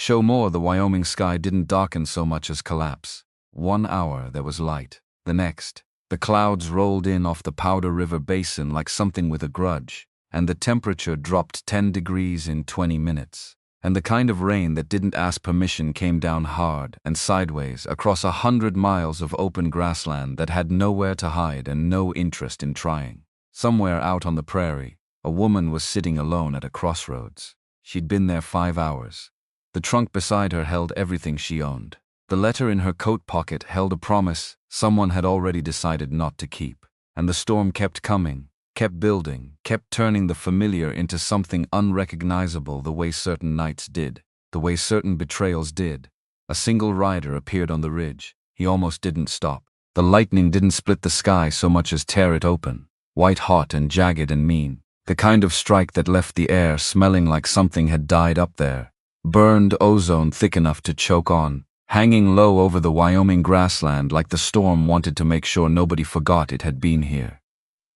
Show more, the Wyoming sky didn't darken so much as collapse. 1 hour there was light. The next, the clouds rolled in off the Powder River Basin like something with a grudge, and the temperature dropped 10 degrees in 20 minutes. And the kind of rain that didn't ask permission came down hard and sideways across 100 miles of open grassland that had nowhere to hide and no interest in trying. Somewhere out on the prairie, a woman was sitting alone at a crossroads. She'd been there 5 hours. The trunk beside her held everything she owned. The letter in her coat pocket held a promise someone had already decided not to keep. And the storm kept coming, kept building, kept turning the familiar into something unrecognizable the way certain nights did, the way certain betrayals did. A single rider appeared on the ridge. He almost didn't stop. The lightning didn't split the sky so much as tear it open, white hot and jagged and mean. The kind of strike that left the air smelling like something had died up there. Burned ozone thick enough to choke on, hanging low over the Wyoming grassland like the storm wanted to make sure nobody forgot it had been here.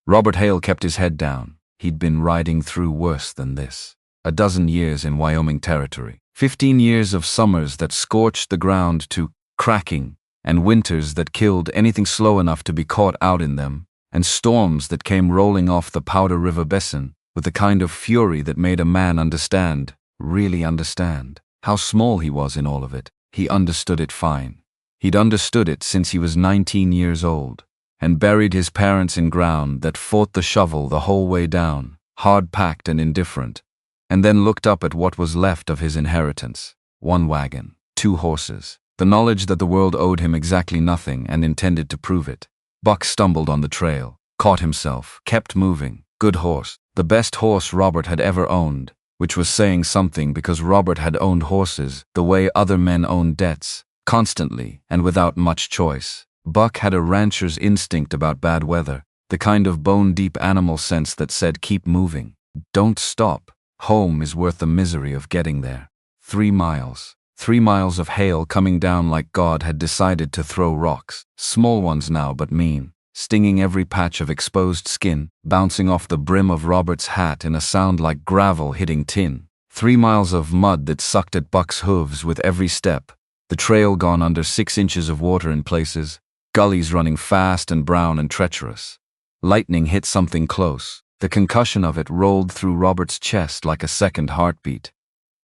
Robert Hale kept his head down. He'd been riding through worse than this. 12 years in Wyoming territory. 15 years of summers that scorched the ground to cracking, and winters that killed anything slow enough to be caught out in them, and storms that came rolling off the Powder River Basin with the kind of fury that made a man understand, really understand, how small he was in all of it. He understood it fine. He'd understood it since he was 19 years old, and buried his parents in ground that fought the shovel the whole way down, hard-packed and indifferent, and then looked up at what was left of his inheritance. 1 wagon, 2 horses, the knowledge that the world owed him exactly nothing and intended to prove it. Buck stumbled on the trail, caught himself, kept moving. Good horse, the best horse Robert had ever owned, which was saying something because Robert had owned horses the way other men owned debts, constantly and without much choice. Buck had a rancher's instinct about bad weather, the kind of bone-deep animal sense that said keep moving. Don't stop. Home is worth the misery of getting there. 3 miles. 3 miles of hail coming down like God had decided to throw rocks, small ones now but mean, stinging every patch of exposed skin, bouncing off the brim of Robert's hat in a sound like gravel hitting tin. 3 miles of mud that sucked at Buck's hooves with every step, the trail gone under 6 inches of water in places, gullies running fast and brown and treacherous. Lightning hit something close. The concussion of it rolled through Robert's chest like a second heartbeat.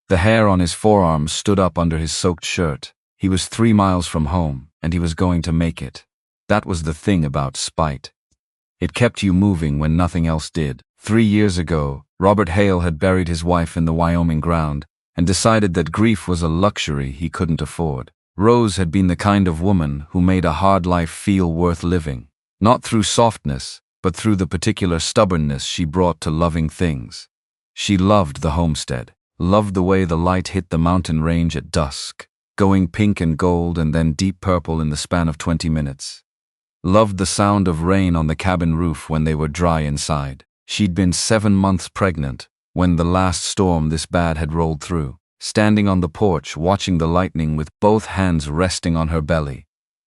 The hair on his forearms stood up under his soaked shirt. He was 3 miles from home, and he was going to make it. That was the thing about spite. It kept you moving when nothing else did. 3 years ago, Robert Hale had buried his wife in the Wyoming ground and decided that grief was a luxury he couldn't afford. Rose had been the kind of woman who made a hard life feel worth living, not through softness, but through the particular stubbornness she brought to loving things. She loved the homestead, loved the way the light hit the mountain range at dusk, going pink and gold and then deep purple in the span of 20 minutes. Loved the sound of rain on the cabin roof when they were dry inside. She'd been 7 months pregnant when the last storm this bad had rolled through, standing on the porch watching the lightning with both hands resting on her belly.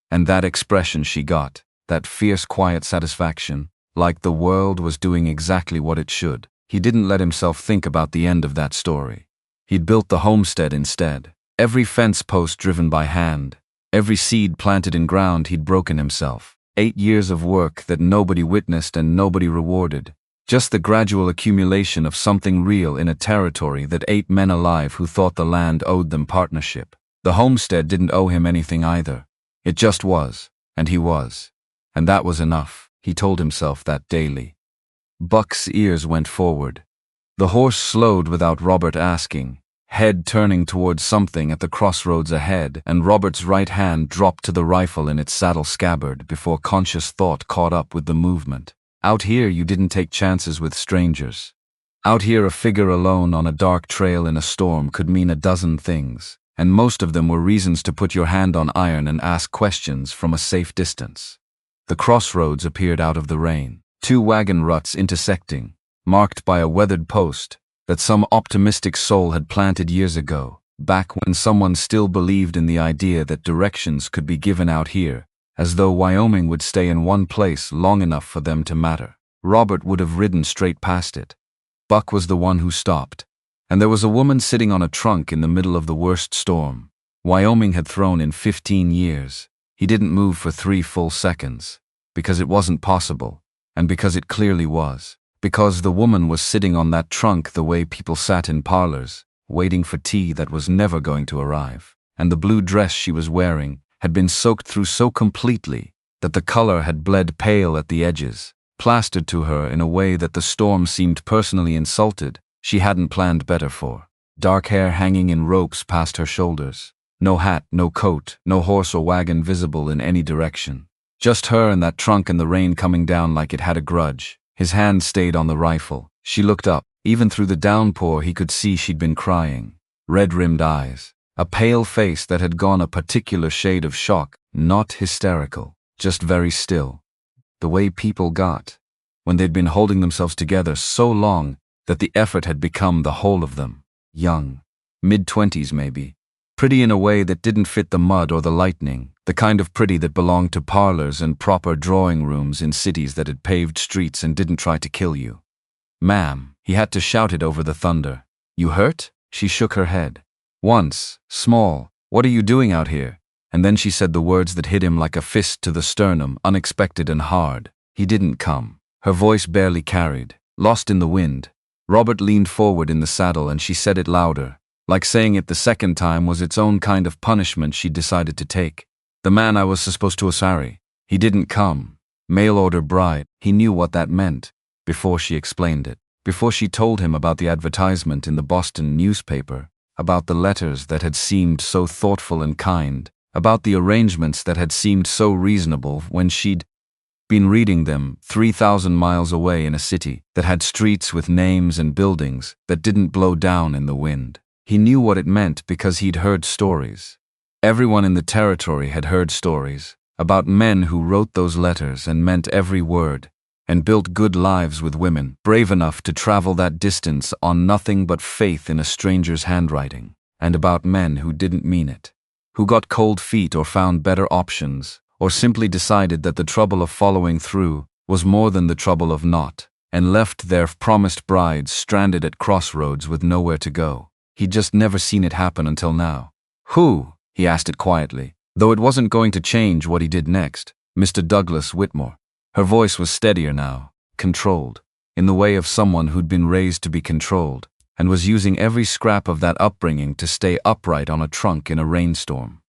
And that expression she got, that fierce quiet satisfaction, like the world was doing exactly what it should. He didn't let himself think about the end of that story. He'd built the homestead instead. Every fence post driven by hand, every seed planted in ground he'd broken himself. 8 years of work that nobody witnessed and nobody rewarded. Just the gradual accumulation of something real in a territory that ate men alive who thought the land owed them partnership. The homestead didn't owe him anything either. It just was, and he was. And that was enough. He told himself that daily. Buck's ears went forward. The horse slowed without Robert asking, head turning towards something at the crossroads ahead, and Robert's right hand dropped to the rifle in its saddle scabbard before conscious thought caught up with the movement. Out here you didn't take chances with strangers. Out here a figure alone on a dark trail in a storm could mean a dozen things, and most of them were reasons to put your hand on iron and ask questions from a safe distance. The crossroads appeared out of the rain, 2 wagon ruts intersecting, marked by a weathered post that some optimistic soul had planted years ago, back when someone still believed in the idea that directions could be given out here, as though Wyoming would stay in one place long enough for them to matter. Robert would have ridden straight past it. Buck was the one who stopped. And there was a woman sitting on a trunk in the middle of the worst storm Wyoming had thrown in 15 years. He didn't move for 3 full seconds. Because it wasn't possible. And because it clearly was. Because the woman was sitting on that trunk the way people sat in parlors, waiting for tea that was never going to arrive. And the blue dress she was wearing had been soaked through so completely that the color had bled pale at the edges, plastered to her in a way that the storm seemed personally insulted. She hadn't planned better for. Dark hair hanging in ropes past her shoulders. No hat, no coat, no horse or wagon visible in any direction. Just her and that trunk and the rain coming down like it had a grudge. His hand stayed on the rifle. She looked up. Even through the downpour he could see she'd been crying. Red-rimmed eyes. A pale face that had gone a particular shade of shock. Not hysterical. Just very still. The way people got. When they'd been holding themselves together so long that the effort had become the whole of them. Young. Mid-20s maybe. Pretty in a way that didn't fit the mud or the lightning. The kind of pretty that belonged to parlors and proper drawing rooms in cities that had paved streets and didn't try to kill you. "Ma'am," he had to shout it over the thunder. "You hurt?" She shook her head. Once, small, "What are you doing out here?" And then she said the words that hit him like a fist to the sternum, unexpected and hard. He didn't come. Her voice barely carried, lost in the wind. Robert leaned forward in the saddle and she said it louder, like saying it the second time was its own kind of punishment she'd decided to take. "The man I was supposed to marry. He didn't come. Mail order bride." He knew what that meant before she explained it, before she told him about the advertisement in the Boston newspaper, about the letters that had seemed so thoughtful and kind, about the arrangements that had seemed so reasonable when she'd been reading them 3,000 miles away in a city that had streets with names and buildings that didn't blow down in the wind. He knew what it meant because he'd heard stories. Everyone in the territory had heard stories about men who wrote those letters and meant every word, and built good lives with women, brave enough to travel that distance on nothing but faith in a stranger's handwriting, and about men who didn't mean it, who got cold feet or found better options, or simply decided that the trouble of following through was more than the trouble of not, and left their promised brides stranded at crossroads with nowhere to go. He'd just never seen it happen until now. "Who?" he asked it quietly, though it wasn't going to change what he did next. "Mr. Douglas Whitmore." Her voice was steadier now, controlled, in the way of someone who'd been raised to be controlled, and was using every scrap of that upbringing to stay upright on a trunk in a rainstorm.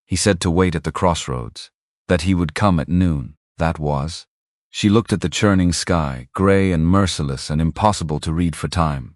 He said to wait at the crossroads, that he would come at noon, that was. She looked at the churning sky, gray and merciless and impossible to read for time.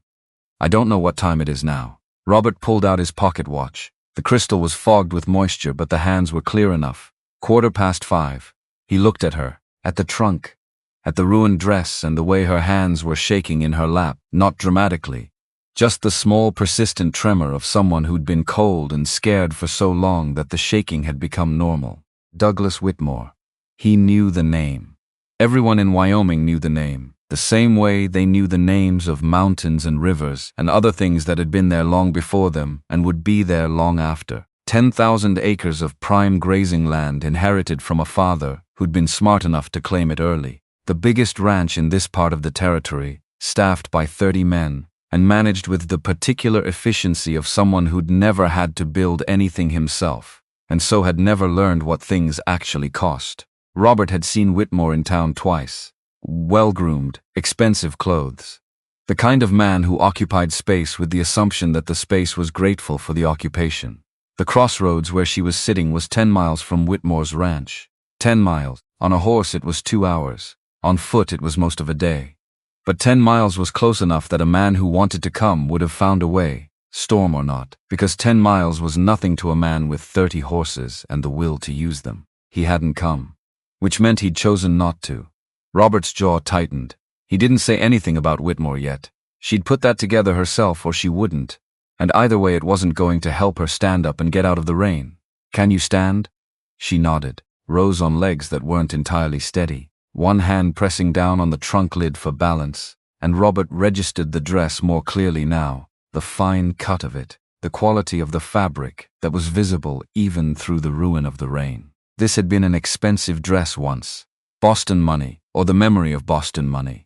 "I don't know what time it is now." Robert pulled out his pocket watch. The crystal was fogged with moisture, but the hands were clear enough. 5:15. He looked at her, at the trunk, at the ruined dress and the way her hands were shaking in her lap, not dramatically, just the small persistent tremor of someone who'd been cold and scared for so long that the shaking had become normal. Douglas Whitmore. He knew the name. Everyone in Wyoming knew the name, the same way they knew the names of mountains and rivers and other things that had been there long before them and would be there long after. 10,000 acres of prime grazing land inherited from a father who'd been smart enough to claim it early. The biggest ranch in this part of the territory, staffed by 30 men, and managed with the particular efficiency of someone who'd never had to build anything himself, and so had never learned what things actually cost. Robert had seen Whitmore in town twice. Well-groomed, expensive clothes. The kind of man who occupied space with the assumption that the space was grateful for the occupation. The crossroads where she was sitting was 10 miles from Whitmore's ranch. 10 miles. On a horse it was 2 hours. On foot it was most of a day. But 10 miles was close enough that a man who wanted to come would have found a way, storm or not, because 10 miles was nothing to a man with 30 horses and the will to use them. He hadn't come, which meant he'd chosen not to. Robert's jaw tightened. He didn't say anything about Whitmore yet. She'd put that together herself or she wouldn't, and either way it wasn't going to help her stand up and get out of the rain. "Can you stand?" She nodded, rose on legs that weren't entirely steady, one hand pressing down on the trunk lid for balance, and Robert registered the dress more clearly now, the fine cut of it, the quality of the fabric that was visible even through the ruin of the rain. This had been an expensive dress once. Boston money, or the memory of Boston money.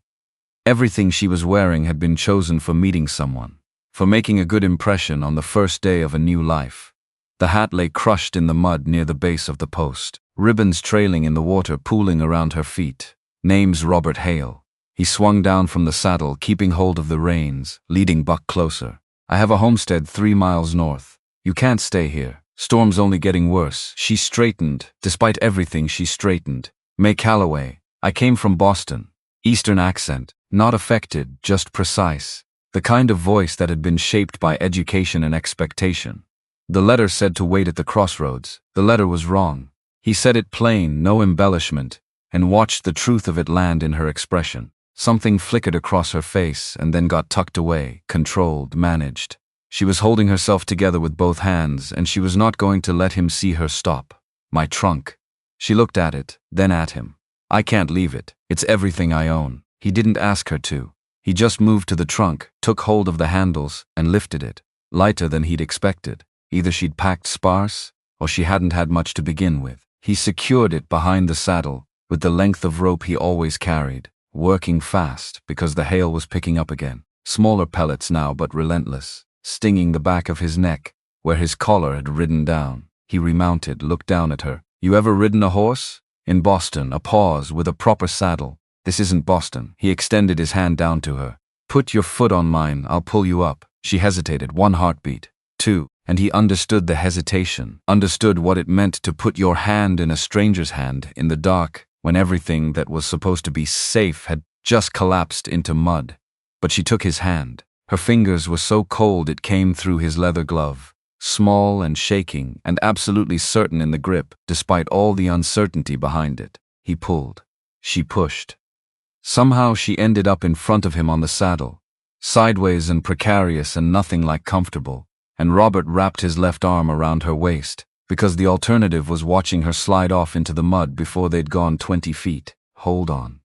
Everything she was wearing had been chosen for meeting someone, for making a good impression on the first day of a new life. The hat lay crushed in the mud near the base of the post, ribbons trailing in the water pooling around her feet. Name's Robert Hale. He swung down from the saddle, keeping hold of the reins, leading Buck closer. I have a homestead 3 miles north. You can't stay here. Storm's only getting worse. She straightened. Despite everything, she straightened. Mae Calloway. I came from Boston. Eastern accent. Not affected, just precise. The kind of voice that had been shaped by education and expectation. The letter said to wait at the crossroads. The letter was wrong. He said it plain, no embellishment, and watched the truth of it land in her expression. Something flickered across her face and then got tucked away, controlled, managed. She was holding herself together with both hands, and she was not going to let him see her stop. My trunk. She looked at it, then at him. I can't leave it. It's everything I own. He didn't ask her to. He just moved to the trunk, took hold of the handles, and lifted it. Lighter than he'd expected. Either she'd packed sparse, or she hadn't had much to begin with. He secured it behind the saddle, with the length of rope he always carried, working fast because the hail was picking up again. Smaller pellets now, but relentless, stinging the back of his neck, where his collar had ridden down. He remounted, looked down at her. You ever ridden a horse? In Boston, a pause with a proper saddle. This isn't Boston. He extended his hand down to her. Put your foot on mine, I'll pull you up. She hesitated, 1 heartbeat, 2, and he understood the hesitation, understood what it meant to put your hand in a stranger's hand in the dark when everything that was supposed to be safe had just collapsed into mud. But she took his hand. Her fingers were so cold it came through his leather glove, small and shaking and absolutely certain in the grip, despite all the uncertainty behind it. He pulled. She pushed. Somehow she ended up in front of him on the saddle, sideways and precarious and nothing like comfortable, and Robert wrapped his left arm around her waist, because the alternative was watching her slide off into the mud before they'd gone 20 feet. Hold on.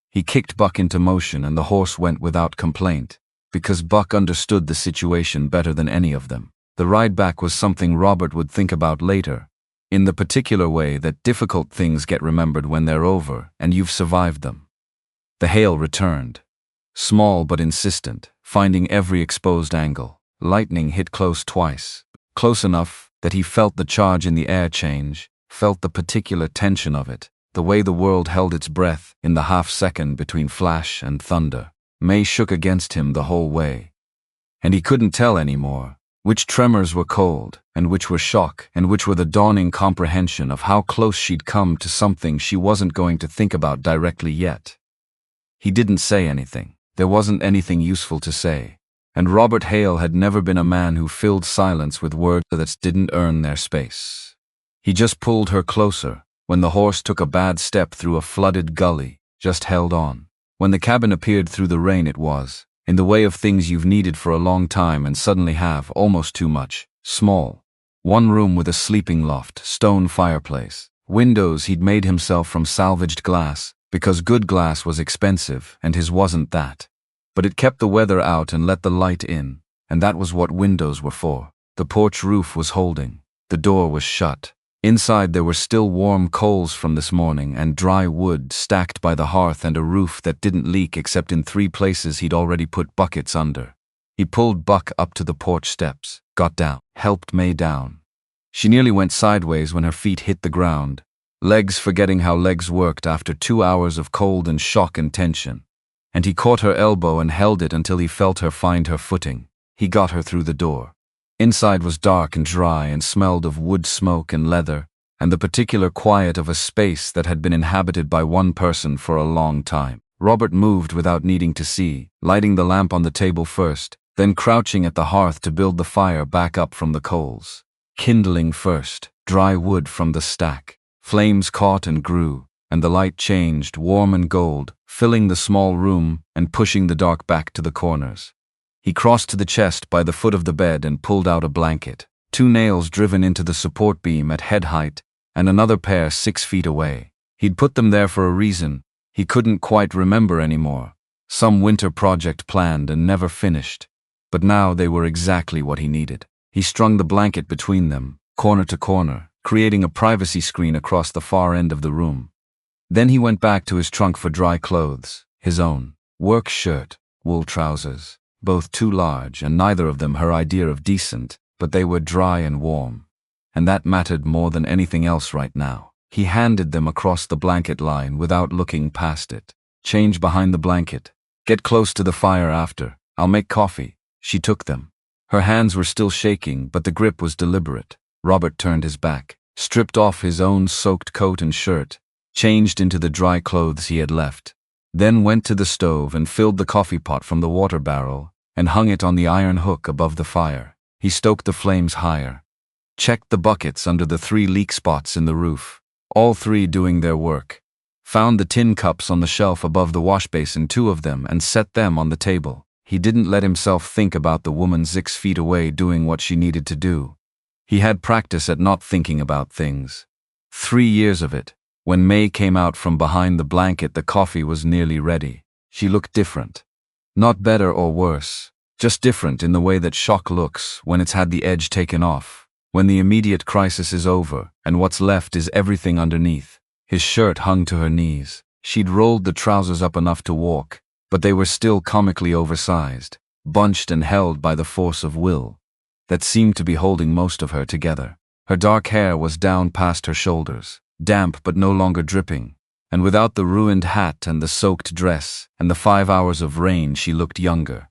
He kicked Buck into motion and the horse went without complaint, because Buck understood the situation better than any of them. The ride back was something Robert would think about later, in the particular way that difficult things get remembered when they're over and you've survived them. The hail returned. Small but insistent, finding every exposed angle. Lightning hit close twice, close enough that he felt the charge in the air change, felt the particular tension of it, the way the world held its breath in the half-second between flash and thunder. Mae shook against him the whole way. And he couldn't tell anymore which tremors were cold, and which were shock, and which were the dawning comprehension of how close she'd come to something she wasn't going to think about directly yet. He didn't say anything. There wasn't anything useful to say. And Robert Hale had never been a man who filled silence with words that didn't earn their space. He just pulled her closer. When the horse took a bad step through a flooded gully, just held on. When the cabin appeared through the rain, it was in the way of things you've needed for a long time and suddenly have almost too much. Small. 1 room with a sleeping loft, stone fireplace. Windows he'd made himself from salvaged glass, because good glass was expensive and his wasn't that. But it kept the weather out and let the light in, and that was what windows were for. The porch roof was holding. The door was shut. Inside there were still warm coals from this morning and dry wood stacked by the hearth and a roof that didn't leak except in 3 places he'd already put buckets under. He pulled Buck up to the porch steps, got down, helped Mae down. She nearly went sideways when her feet hit the ground, legs forgetting how legs worked after 2 hours of cold and shock and tension. And he caught her elbow and held it until he felt her find her footing. He got her through the door. Inside was dark and dry and smelled of wood smoke and leather, and the particular quiet of a space that had been inhabited by one person for a long time. Robert moved without needing to see, lighting the lamp on the table first, then crouching at the hearth to build the fire back up from the coals. Kindling first, dry wood from the stack. Flames caught and grew, and the light changed, warm and gold, filling the small room and pushing the dark back to the corners. He crossed to the chest by the foot of the bed and pulled out a blanket, 2 nails driven into the support beam at head height, and another pair 6 feet away. He'd put them there for a reason. He couldn't quite remember anymore. Some winter project planned and never finished. But now they were exactly what he needed. He strung the blanket between them, corner to corner, creating a privacy screen across the far end of the room. Then he went back to his trunk for dry clothes, his own, work shirt, wool trousers, both too large and neither of them her idea of decent, but they were dry and warm. And that mattered more than anything else right now. He handed them across the blanket line without looking past it. Change behind the blanket. Get close to the fire after. I'll make coffee. She took them. Her hands were still shaking, but the grip was deliberate. Robert turned his back, stripped off his own soaked coat and shirt, changed into the dry clothes he had left, then went to the stove and filled the coffee pot from the water barrel and hung it on the iron hook above the fire. He stoked the flames higher, checked the buckets under the 3 leak spots in the roof, all 3 doing their work, found the tin cups on the shelf above the wash basin, 2 of them, and set them on the table. He didn't let himself think about the woman 6 feet away doing what she needed to do. He had practice at not thinking about things. 3 years of it. When Mae came out from behind the blanket, the coffee was nearly ready. She looked different. Not better or worse, just different in the way that shock looks when it's had the edge taken off, when the immediate crisis is over and what's left is everything underneath. His shirt hung to her knees. She'd rolled the trousers up enough to walk, but they were still comically oversized, bunched and held by the force of will that seemed to be holding most of her together. Her dark hair was down past her shoulders, damp but no longer dripping, and without the ruined hat and the soaked dress and the 5 hours of rain, she looked younger.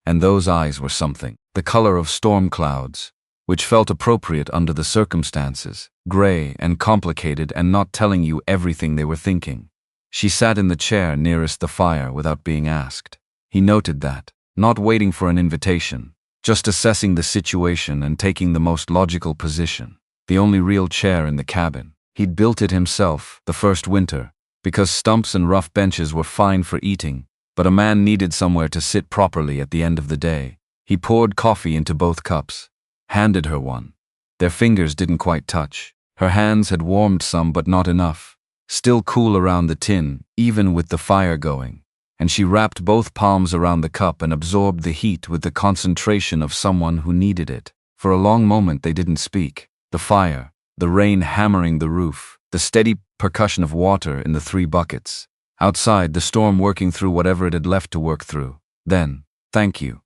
And those eyes were something, the color of storm clouds, which felt appropriate under the circumstances, gray and complicated and not telling you everything they were thinking. She sat in the chair nearest the fire without being asked. He noted that, not waiting for an invitation, just assessing the situation and taking the most logical position. The only real chair in the cabin. He'd built it himself the first winter, because stumps and rough benches were fine for eating, but a man needed somewhere to sit properly at the end of the day. He poured coffee into both cups, handed her one. Their fingers didn't quite touch. Her hands had warmed some but not enough, still cool around the tin, even with the fire going, and she wrapped both palms around the cup and absorbed the heat with the concentration of someone who needed it. For a long moment they didn't speak. The fire, the rain hammering the roof, the steady percussion of water in the 3 buckets. Outside, the storm working through whatever it had left to work through. Then, thank you.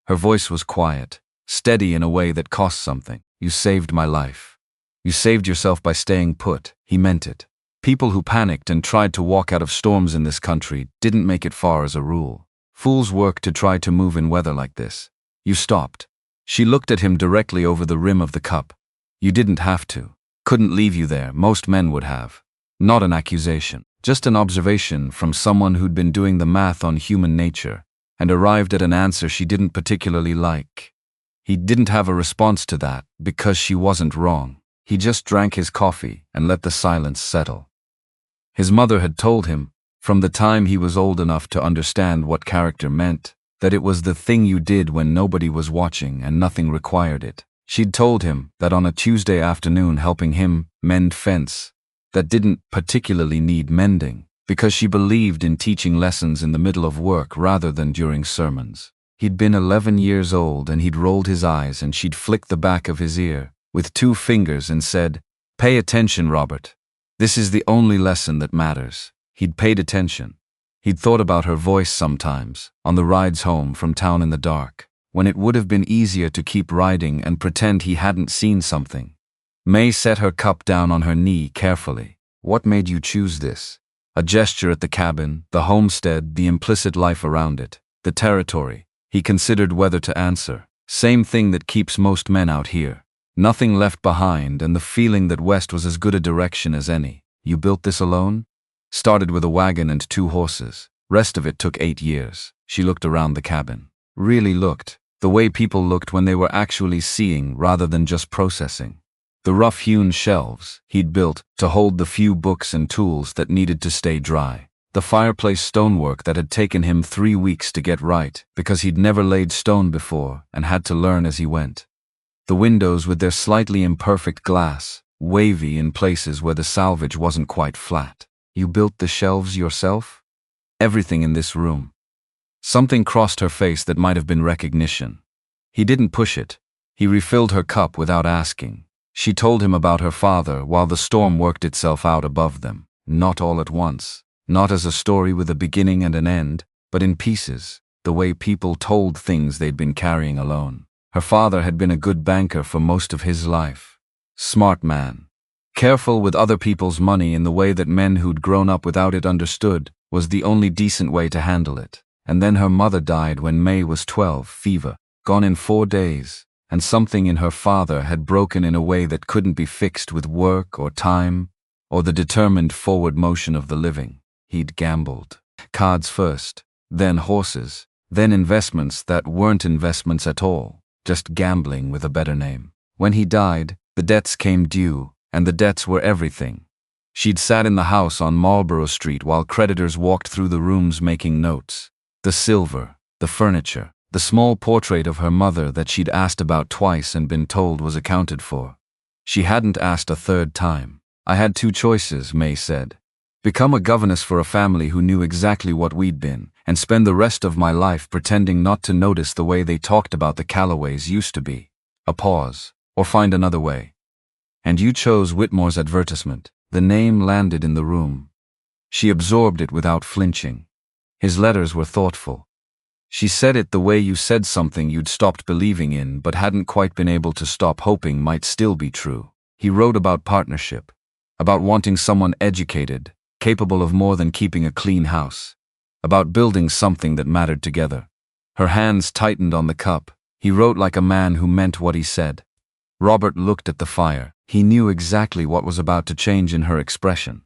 Her voice was quiet, steady in a way that cost something. You saved my life. You saved yourself by staying put. He meant it. People who panicked and tried to walk out of storms in this country didn't make it far as a rule. Fools work to try to move in weather like this. You stopped. She looked at him directly over the rim of the cup. You didn't have to. Couldn't leave you there. Most men would have. Not an accusation, just an observation from someone who'd been doing the math on human nature and arrived at an answer she didn't particularly like. He didn't have a response to that because she wasn't wrong. He just drank his coffee and let the silence settle. His mother had told him, from the time he was old enough to understand what character meant, that it was the thing you did when nobody was watching and nothing required it. She'd told him that on a Tuesday afternoon helping him mend fence that didn't particularly need mending, because she believed in teaching lessons in the middle of work rather than during sermons. He'd been 11 years old and he'd rolled his eyes and she'd flicked the back of his ear with 2 fingers and said, "Pay attention, Robert. This is the only lesson that matters." He'd paid attention. He'd thought about her voice sometimes, on the rides home from town in the dark, when it would have been easier to keep riding and pretend he hadn't seen something. Mae set her cup down on her knee carefully. What made you choose this? A gesture at the cabin, the homestead, the implicit life around it, the territory. He considered whether to answer. Same thing that keeps most men out here. Nothing left behind and the feeling that West was as good a direction as any. You built this alone? Started with a wagon and 2 horses. Rest of it took 8 years. She looked around the cabin. Really looked. The way people looked when they were actually seeing rather than just processing. The rough-hewn shelves he'd built to hold the few books and tools that needed to stay dry. The fireplace stonework that had taken him 3 weeks to get right because he'd never laid stone before and had to learn as he went. The windows with their slightly imperfect glass, wavy in places where the salvage wasn't quite flat. You built the shelves yourself? Everything in this room. Something crossed her face that might have been recognition. He didn't push it. He refilled her cup without asking. She told him about her father while the storm worked itself out above them. Not all at once. Not as a story with a beginning and an end, but in pieces. the way people told things they'd been carrying alone. Her father had been a good banker for most of his life. Smart man. Careful with other people's money in the way that men who'd grown up without it understood was the only decent way to handle it. And then her mother died when Mae was 12, fever, gone in 4 days, and something in her father had broken in a way that couldn't be fixed with work or time or the determined forward motion of the living. He'd gambled. Cards first, then horses, then investments that weren't investments at all, just gambling with a better name. When he died, the debts came due, and the debts were everything. She'd sat in the house on Marlborough Street while creditors walked through the rooms making notes. The silver, the furniture, the small portrait of her mother that she'd asked about twice and been told was accounted for. She hadn't asked a third time. I had 2 choices, Mae said. Become a governess for a family who knew exactly what we'd been, and spend the rest of my life pretending not to notice the way they talked about the Calloways used to be. A pause, or find another way. And you chose Whitmore's advertisement. The name landed in the room. She absorbed it without flinching. His letters were thoughtful. She said it the way you said something you'd stopped believing in but hadn't quite been able to stop hoping might still be true. He wrote about partnership, about wanting someone educated, capable of more than keeping a clean house, about building something that mattered together. Her hands tightened on the cup. He wrote like a man who meant what he said. Robert looked at the fire. He knew exactly what was about to change in her expression.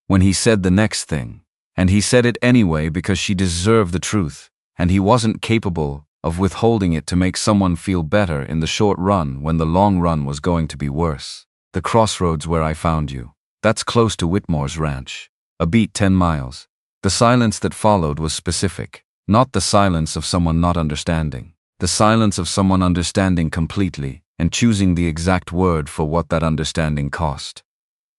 When he said the next thing, and he said it anyway because she deserved the truth, and he wasn't capable of withholding it to make someone feel better in the short run when the long run was going to be worse. The crossroads where I found you. That's close to Whitmore's ranch. A beat 10 miles. The silence that followed was specific, not the silence of someone not understanding. The silence of someone understanding completely and choosing the exact word for what that understanding cost.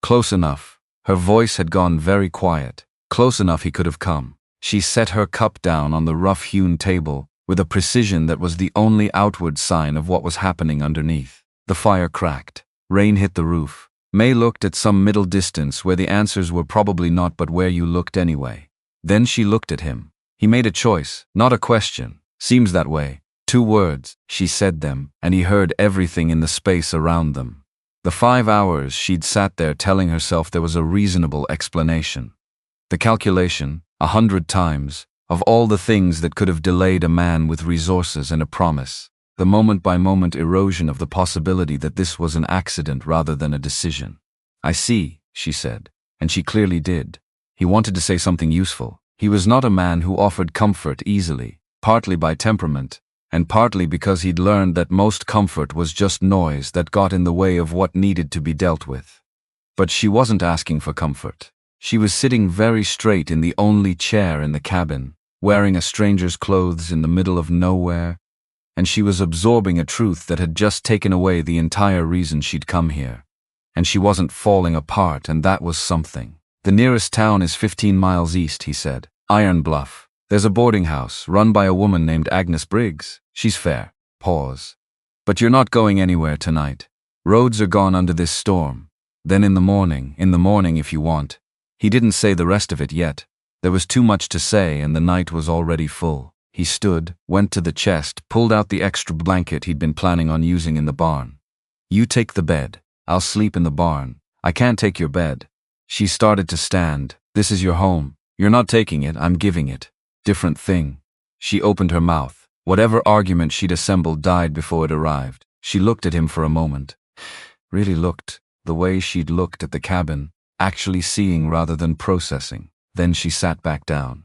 Close enough. Her voice had gone very quiet. Close enough he could have come. She set her cup down on the rough-hewn table with a precision that was the only outward sign of what was happening underneath. The fire cracked. Rain hit the roof. Mae looked at some middle distance where the answers were probably not but where you looked anyway. Then she looked at him. He made a choice, not a question. Seems that way. 2 words, she said them, and he heard everything in the space around them. The 5 hours she'd sat there telling herself there was a reasonable explanation. The calculation, 100 times, of all the things that could have delayed a man with resources and a promise. The moment-by-moment erosion of the possibility that this was an accident rather than a decision. I see, she said, and she clearly did. He wanted to say something useful. He was not a man who offered comfort easily, partly by temperament, and partly because he'd learned that most comfort was just noise that got in the way of what needed to be dealt with. But she wasn't asking for comfort. She was sitting very straight in the only chair in the cabin, wearing a stranger's clothes in the middle of nowhere, and she was absorbing a truth that had just taken away the entire reason she'd come here. And she wasn't falling apart, and that was something. The nearest town is 15 miles east, he said. Iron Bluff. There's a boarding house run by a woman named Agnes Briggs. She's fair. Pause. But you're not going anywhere tonight. Roads are gone under this storm. Then in the morning if you want. He didn't say the rest of it yet. There was too much to say and the night was already full. He stood, went to the chest, pulled out the extra blanket he'd been planning on using in the barn. You take the bed. I'll sleep in the barn. I can't take your bed. She started to stand. This is your home. You're not taking it, I'm giving it. Different thing. She opened her mouth. Whatever argument she'd assembled died before it arrived. She looked at him for a moment. Really looked, the way she'd looked at the cabin, actually seeing rather than processing. Then she sat back down.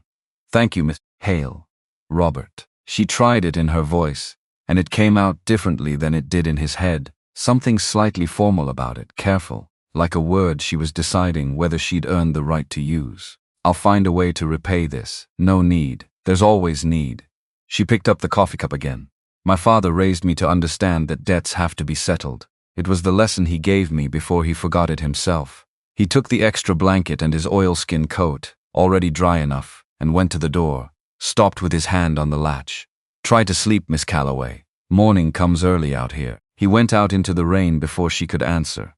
Thank you, Miss Hale. Robert. She tried it in her voice, and it came out differently than it did in his head. Something slightly formal about it, careful, like a word she was deciding whether she'd earned the right to use. I'll find a way to repay this. No need. There's always need. She picked up the coffee cup again. My father raised me to understand that debts have to be settled. It was the lesson he gave me before he forgot it himself. He took the extra blanket and his oilskin coat, already dry enough, and went to the door, stopped with his hand on the latch. Try to sleep, Miss Calloway. Morning comes early out here. He went out into the rain before she could answer.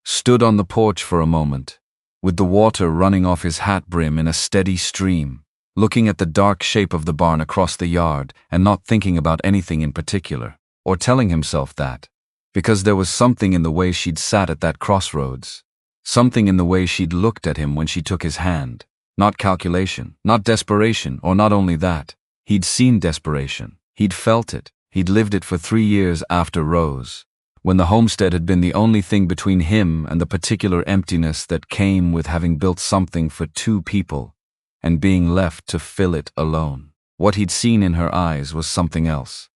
Stood on the porch for a moment, with the water running off his hat brim in a steady stream. looking at the dark shape of the barn across the yard and not thinking about anything in particular, or telling himself that. Because there was something in the way she'd sat at that crossroads. Something in the way she'd looked at him when she took his hand. Not calculation, not desperation, or not only that. He'd seen desperation. He'd felt it. He'd lived it for 3 years after Rose, when the homestead had been the only thing between him and the particular emptiness that came with having built something for 2 people and being left to fill it alone. What he'd seen in her eyes was something else.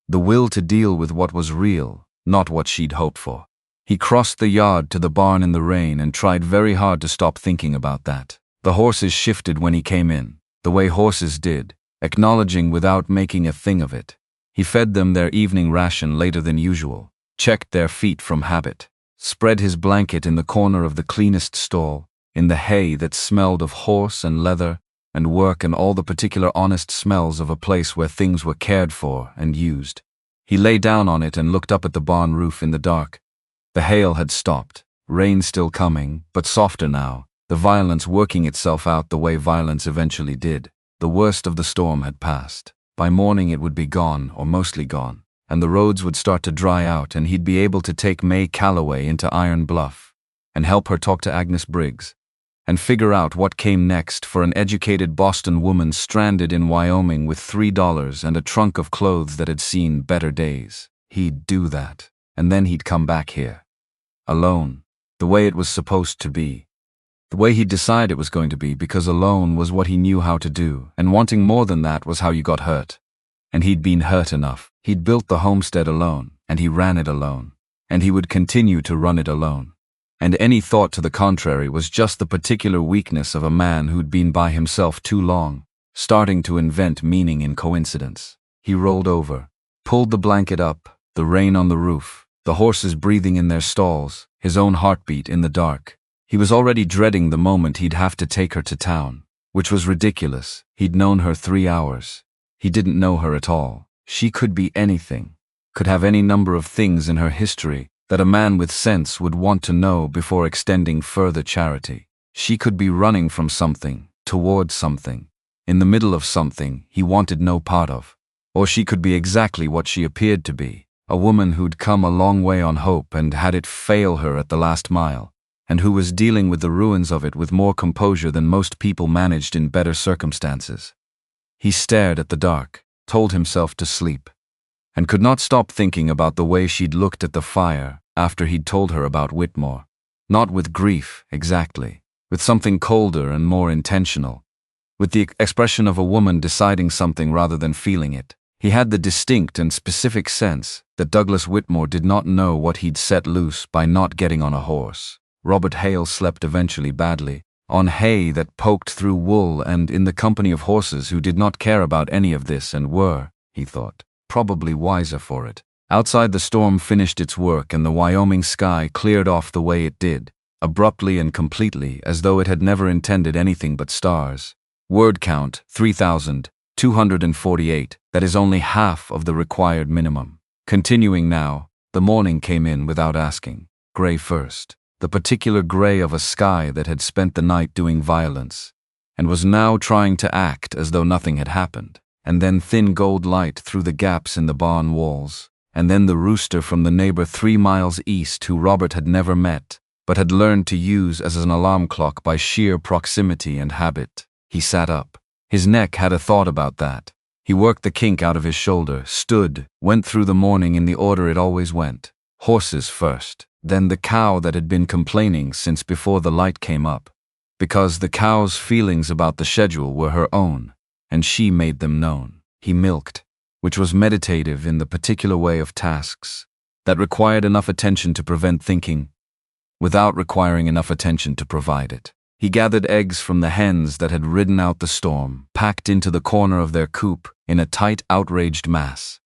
The will to deal with what was real, not what she'd hoped for. He crossed the yard to the barn in the rain and tried very hard to stop thinking about that. The horses shifted when he came in, the way horses did, acknowledging without making a thing of it. He fed them their evening ration later than usual, checked their feet from habit, spread his blanket in the corner of the cleanest stall, in the hay that smelled of horse and leather and work and all the particular honest smells of a place where things were cared for and used. He lay down on it and looked up at the barn roof in the dark. The hail had stopped, rain still coming, but softer now, the violence working itself out the way violence eventually did. The worst of the storm had passed. By morning it would be gone, or mostly gone, and the roads would start to dry out and he'd be able to take Mae Calloway into Iron Bluff and help her talk to Agnes Briggs and figure out what came next for an educated Boston woman stranded in Wyoming with $3 and a trunk of clothes that had seen better days. He'd do that, and then he'd come back here. Alone, the way it was supposed to be. The way he'd decide it was going to be, because alone was what he knew how to do, and wanting more than that was how you got hurt. And he'd been hurt enough. He'd built the homestead alone, and he ran it alone, and he would continue to run it alone. And any thought to the contrary was just the particular weakness of a man who'd been by himself too long, starting to invent meaning in coincidence. He rolled over, pulled the blanket up, the rain on the roof, the horses breathing in their stalls, his own heartbeat in the dark. He was already dreading the moment he'd have to take her to town, which was ridiculous. He'd known her 3 hours. He didn't know her at all. She could be anything, could have any number of things in her history that a man with sense would want to know before extending further charity. She could be running from something, towards something, in the middle of something he wanted no part of. Or she could be exactly what she appeared to be, a woman who'd come a long way on hope and had it fail her at the last mile, and who was dealing with the ruins of it with more composure than most people managed in better circumstances. He stared at the dark, told himself to sleep, and could not stop thinking about the way she'd looked at the fire after he'd told her about Whitmore. Not with grief, exactly, with something colder and more intentional, with the expression of a woman deciding something rather than feeling it. He had the distinct and specific sense that Douglas Whitmore did not know what he'd set loose by not getting on a horse. Robert Hale slept eventually badly, on hay that poked through wool and in the company of horses who did not care about any of this and were, he thought, probably wiser for it. Outside, the storm finished its work and the Wyoming sky cleared off the way it did, abruptly and completely, as though it had never intended anything but stars. Word count, 3,248, that is only half of the required minimum. Continuing now, the morning came in without asking. Gray first. The particular gray of a sky that had spent the night doing violence, and was now trying to act as though nothing had happened, and then thin gold light through the gaps in the barn walls, and then the rooster from the neighbor 3 miles east who Robert had never met, but had learned to use as an alarm clock by sheer proximity and habit. He sat up. His neck had a thought about that. He worked the kink out of his shoulder, stood, went through the morning in the order it always went. Horses first. Then the cow that had been complaining since before the light came up, because the cow's feelings about the schedule were her own, and she made them known. He milked, which was meditative in the particular way of tasks that required enough attention to prevent thinking, without requiring enough attention to provide it. He gathered eggs from the hens that had ridden out the storm, packed into the corner of their coop in a tight, outraged mass,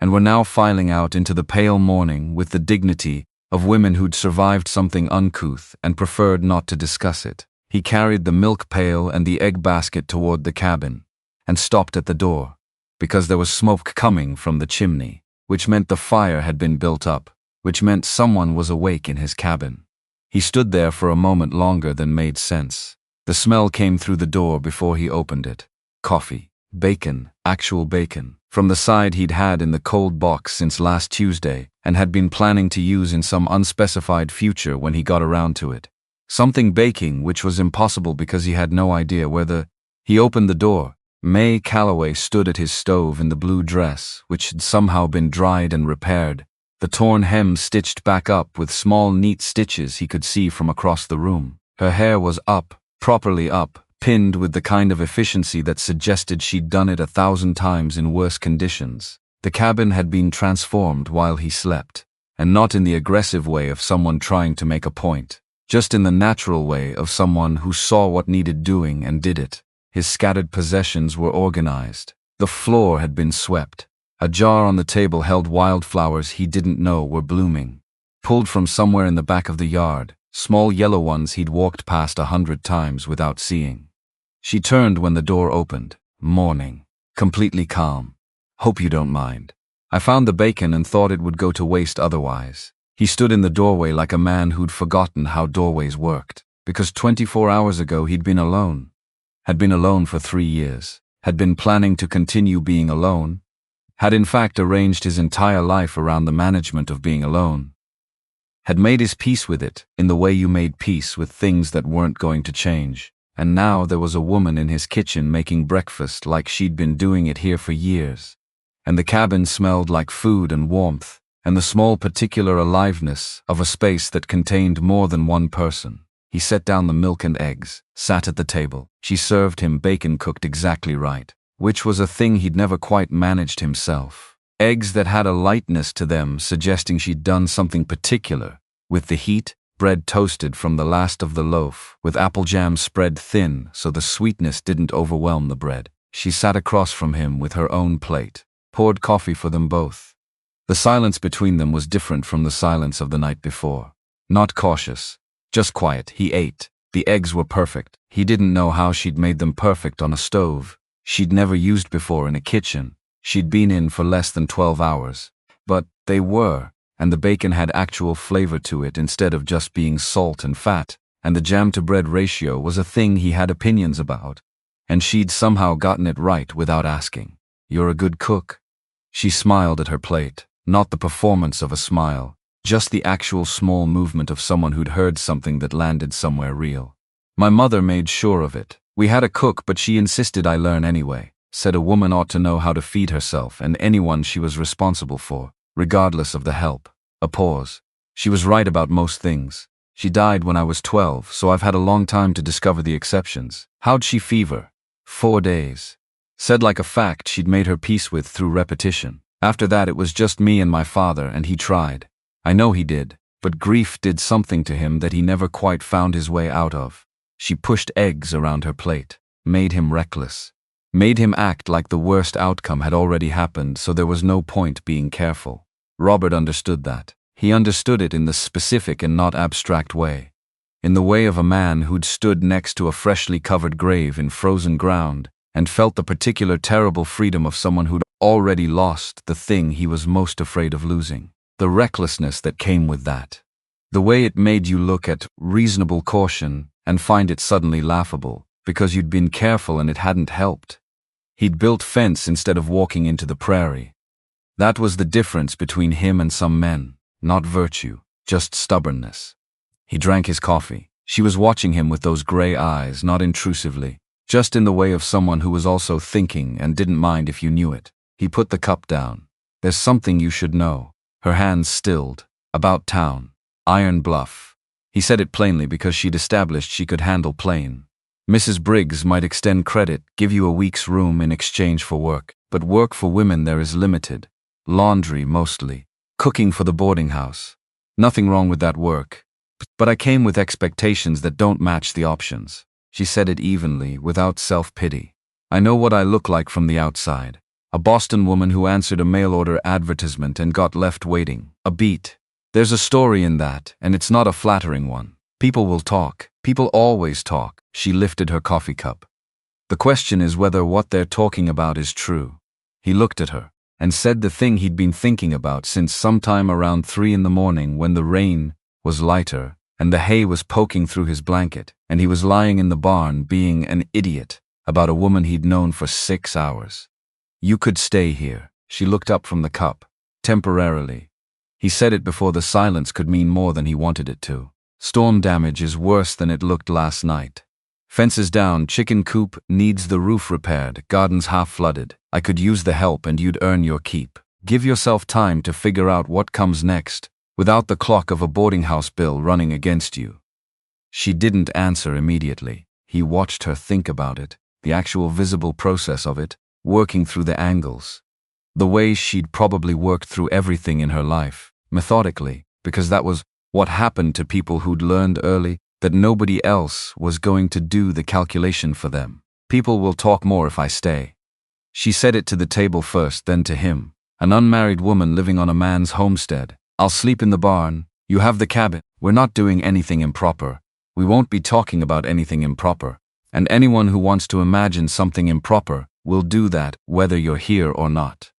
and were now filing out into the pale morning with the dignity of women who'd survived something uncouth and preferred not to discuss it. He carried the milk pail and the egg basket toward the cabin, and stopped at the door, because there was smoke coming from the chimney, which meant the fire had been built up, which meant someone was awake in his cabin. He stood there for a moment longer than made sense. The smell came through the door before he opened it. coffee, bacon, actual bacon, from the side he'd had in the cold box since last Tuesday and had been planning to use in some unspecified future when he got around to it. Something baking, which was impossible because he had no idea whether. He opened the door. Mae Calloway stood at his stove in the blue dress, which had somehow been dried and repaired, the torn hem stitched back up with small neat stitches he could see from across the room. Her hair was up, properly up, pinned with the kind of efficiency that suggested she'd done it 1,000 times in worse conditions. The cabin had been transformed while he slept, and not in the aggressive way of someone trying to make a point, just in the natural way of someone who saw what needed doing and did it. His scattered possessions were organized. The floor had been swept. A jar on the table held wildflowers he didn't know were blooming, pulled from somewhere in the back of the yard, small yellow ones he'd walked past 100 times without seeing. She turned when the door opened. Morning. Completely calm. Hope you don't mind. I found the bacon and thought it would go to waste otherwise. He stood in the doorway like a man who'd forgotten how doorways worked, because 24 hours ago he'd been alone. Had been alone for 3 years. Had been planning to continue being alone. Had in fact arranged his entire life around the management of being alone. Had made his peace with it, in the way you made peace with things that weren't going to change. And now there was a woman in his kitchen making breakfast like she'd been doing it here for years. And the cabin smelled like food and warmth, and the small particular aliveness of a space that contained more than one person. He set down the milk and eggs, sat at the table. She served him bacon cooked exactly right, which was a thing he'd never quite managed himself. Eggs that had a lightness to them suggesting she'd done something particular, with the heat, bread toasted from the last of the loaf, with apple jam spread thin so the sweetness didn't overwhelm the bread. She sat across from him with her own plate, poured coffee for them both. The silence between them was different from the silence of the night before. Not cautious, just quiet. He ate. The eggs were perfect. He didn't know how she'd made them perfect on a stove she'd never used before in a kitchen she'd been in for less than 12 hours. But they were, and the bacon had actual flavor to it instead of just being salt and fat, and the jam-to-bread ratio was a thing he had opinions about, and she'd somehow gotten it right without asking. You're a good cook. She smiled at her plate, not the performance of a smile, just the actual small movement of someone who'd heard something that landed somewhere real. My mother made sure of it. We had a cook, but she insisted I learn anyway, said a woman ought to know how to feed herself and anyone she was responsible for, regardless of the help. A pause. She was right about most things. She died when I was 12, so I've had a long time to discover the exceptions. How'd she fever? 4 days. Said like a fact she'd made her peace with through repetition. After that it was just me and my father, and he tried. I know he did, but grief did something to him that he never quite found his way out of. She pushed eggs around her plate, made him reckless, made him act like the worst outcome had already happened, so there was no point being careful. Robert understood that. He understood it in the specific and not abstract way. In the way of a man who'd stood next to a freshly covered grave in frozen ground and felt the particular terrible freedom of someone who'd already lost the thing he was most afraid of losing. The recklessness that came with that. The way it made you look at reasonable caution and find it suddenly laughable, because you'd been careful and it hadn't helped. He'd built fence instead of walking into the prairie. That was the difference between him and some men. Not virtue, just stubbornness. He drank his coffee. She was watching him with those gray eyes, not intrusively, just in the way of someone who was also thinking and didn't mind if you knew it. He put the cup down. There's something you should know. Her hands stilled. About town. Iron Bluff. He said it plainly because she'd established she could handle plain. Mrs. Briggs might extend credit, give you a week's room in exchange for work, but work for women there is limited. Laundry, mostly. Cooking for the boarding house. Nothing wrong with that work. But I came with expectations that don't match the options. She said it evenly, without self-pity. I know what I look like from the outside. A Boston woman who answered a mail-order advertisement and got left waiting. A beat. There's a story in that, and it's not a flattering one. People will talk. People always talk. She lifted her coffee cup. The question is whether what they're talking about is true. He looked at her and said the thing he'd been thinking about since sometime around 3 in the morning, when the rain was lighter and the hay was poking through his blanket, and he was lying in the barn being an idiot about a woman he'd known for 6 hours. "You could stay here." She looked up from the cup. "Temporarily." He said it before the silence could mean more than he wanted it to. "Storm damage is worse than it looked last night. Fences down, chicken coop needs the roof repaired, gardens half flooded. I could use the help and you'd earn your keep. Give yourself time to figure out what comes next, without the clock of a boarding house bill running against you." She didn't answer immediately. He watched her think about it, the actual visible process of it, working through the angles. The way she'd probably worked through everything in her life, methodically, because that was what happened to people who'd learned early that nobody else was going to do the calculation for them. "People will talk more if I stay." She said it to the table first, then to him. An unmarried woman living on a man's homestead. "I'll sleep in the barn. You have the cabin. We're not doing anything improper. We won't be talking about anything improper. And anyone who wants to imagine something improper will do that whether you're here or not.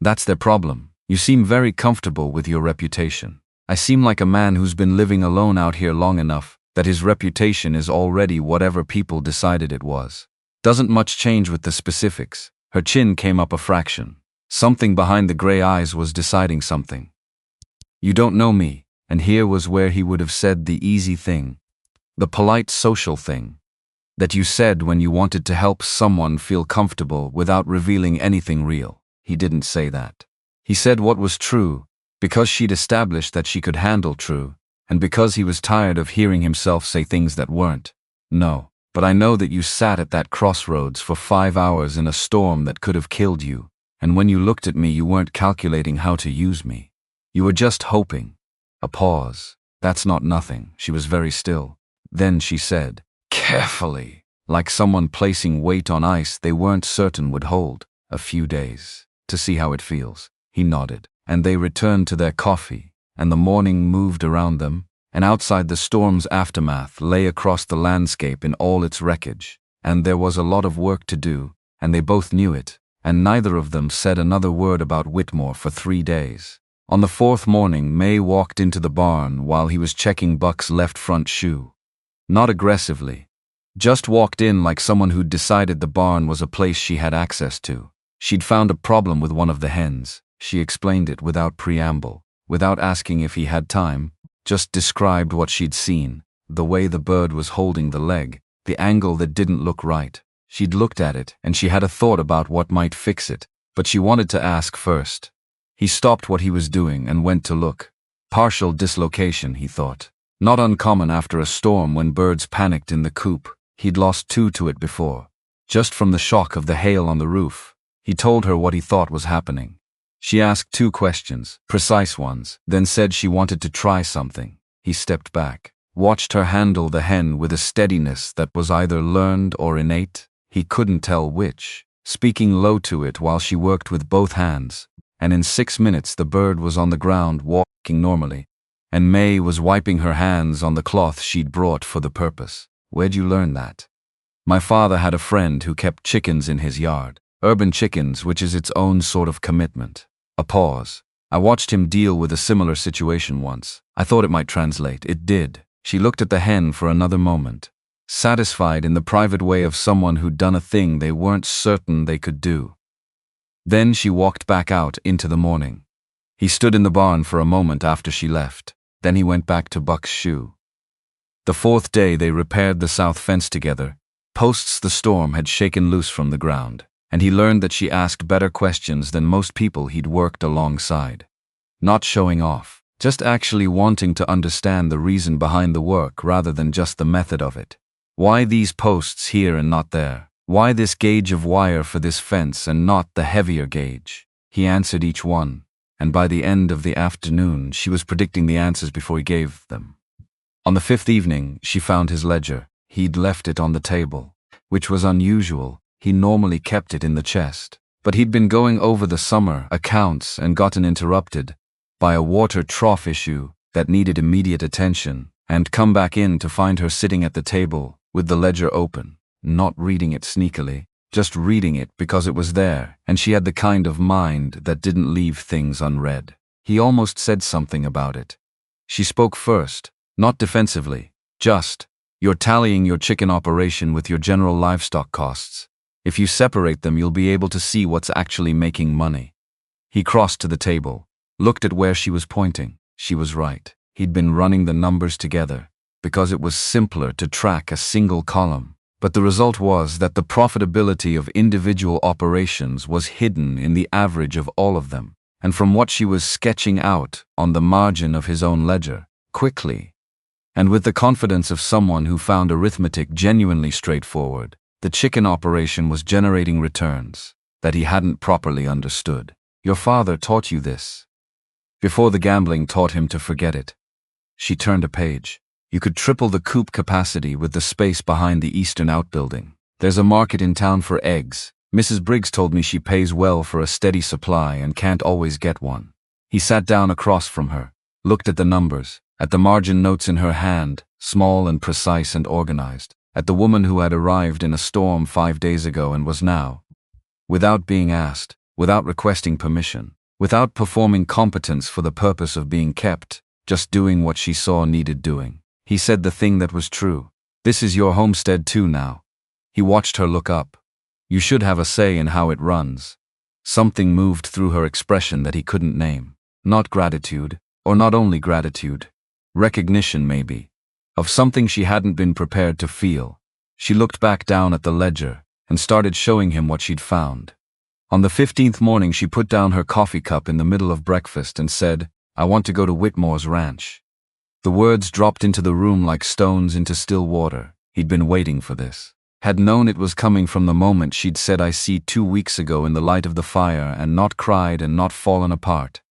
That's their problem. You seem very comfortable with your reputation. I seem like a man who's been living alone out here long enough that his reputation is already whatever people decided it was. Doesn't much change with the specifics." Her chin came up a fraction. Something behind the gray eyes was deciding something. "You don't know me," and here was where he would have said the easy thing. The polite social thing. That you said when you wanted to help someone feel comfortable without revealing anything real. He didn't say that. He said what was true, because she'd established that she could handle true, and because he was tired of hearing himself say things that weren't. "No, but I know that you sat at that crossroads for 5 hours in a storm that could have killed you, and when you looked at me you weren't calculating how to use me. You were just hoping." A pause. "That's not nothing." She was very still. Then she said, carefully, like someone placing weight on ice they weren't certain would hold. "A few days, to see how it feels." He nodded, and they returned to their coffee, and the morning moved around them, and outside the storm's aftermath lay across the landscape in all its wreckage, and there was a lot of work to do, and they both knew it, and neither of them said another word about Whitmore for 3 days. On the 4th morning, Mae walked into the barn while he was checking Buck's left front shoe. Not aggressively. Just walked in like someone who'd decided the barn was a place she had access to. She'd found a problem with one of the hens. She explained it without preamble, without asking if he had time, just described what she'd seen, the way the bird was holding the leg, the angle that didn't look right. She'd looked at it, and she had a thought about what might fix it, but she wanted to ask first. He stopped what he was doing and went to look. Partial dislocation, he thought. Not uncommon after a storm when birds panicked in the coop. He'd lost 2 to it before. Just from the shock of the hail on the roof. He told her what he thought was happening. She asked 2 questions, precise ones, then said she wanted to try something. He stepped back, watched her handle the hen with a steadiness that was either learned or innate. He couldn't tell which, speaking low to it while she worked with both hands, and in 6 minutes the bird was on the ground walking normally, and Mae was wiping her hands on the cloth she'd brought for the purpose. "Where'd you learn that?" "My father had a friend who kept chickens in his yard. Urban chickens, which is its own sort of commitment." A pause. "I watched him deal with a similar situation once. I thought it might translate." It did. She looked at the hen for another moment, satisfied in the private way of someone who'd done a thing they weren't certain they could do. Then she walked back out into the morning. He stood in the barn for a moment after she left. Then he went back to Buck's shoe. The 4th day they repaired the south fence together. Posts the storm had shaken loose from the ground, and he learned that she asked better questions than most people he'd worked alongside. Not showing off, just actually wanting to understand the reason behind the work rather than just the method of it. Why these posts here and not there? Why this gauge of wire for this fence and not the heavier gauge? He answered each one, and by the end of the afternoon she was predicting the answers before he gave them. On the 5th evening, she found his ledger. He'd left it on the table, which was unusual. He normally kept it in the chest. But he'd been going over the summer accounts and gotten interrupted by a water trough issue that needed immediate attention, and come back in to find her sitting at the table with the ledger open, not reading it sneakily, just reading it because it was there, and she had the kind of mind that didn't leave things unread. He almost said something about it. She spoke first. Not defensively, just, You're tallying your chicken operation with your general livestock costs. If you separate them, you'll be able to see what's actually making money. He crossed to the table, looked at where she was pointing. She was right. He'd been running the numbers together, because it was simpler to track a single column. But the result was that the profitability of individual operations was hidden in the average of all of them, and from what she was sketching out on the margin of his own ledger, quickly, and with the confidence of someone who found arithmetic genuinely straightforward, the chicken operation was generating returns that he hadn't properly understood. Your father taught you this. Before the gambling taught him to forget it. She turned a page. You could triple the coop capacity with the space behind the eastern outbuilding. There's a market in town for eggs. Mrs. Briggs told me she pays well for a steady supply and can't always get one. He sat down across from her, looked at the numbers, at the margin notes in her hand, small and precise and organized, at the woman who had arrived in a storm 5 days ago and was now, without being asked, without requesting permission, without performing competence for the purpose of being kept, just doing what she saw needed doing. He said the thing that was true. This is your homestead too now. He watched her look up. You should have a say in how it runs. Something moved through her expression that he couldn't name. Not gratitude, or not only gratitude. Recognition, maybe, of something she hadn't been prepared to feel. She looked back down at the ledger and started showing him what she'd found. On the 15th morning, she put down her coffee cup in the middle of breakfast and said, I want to go to Whitmore's ranch. The words dropped into the room like stones into still water. He'd been waiting for this. Had known it was coming from the moment she'd said I see 2 weeks ago in the light of the fire and not cried and not fallen apart.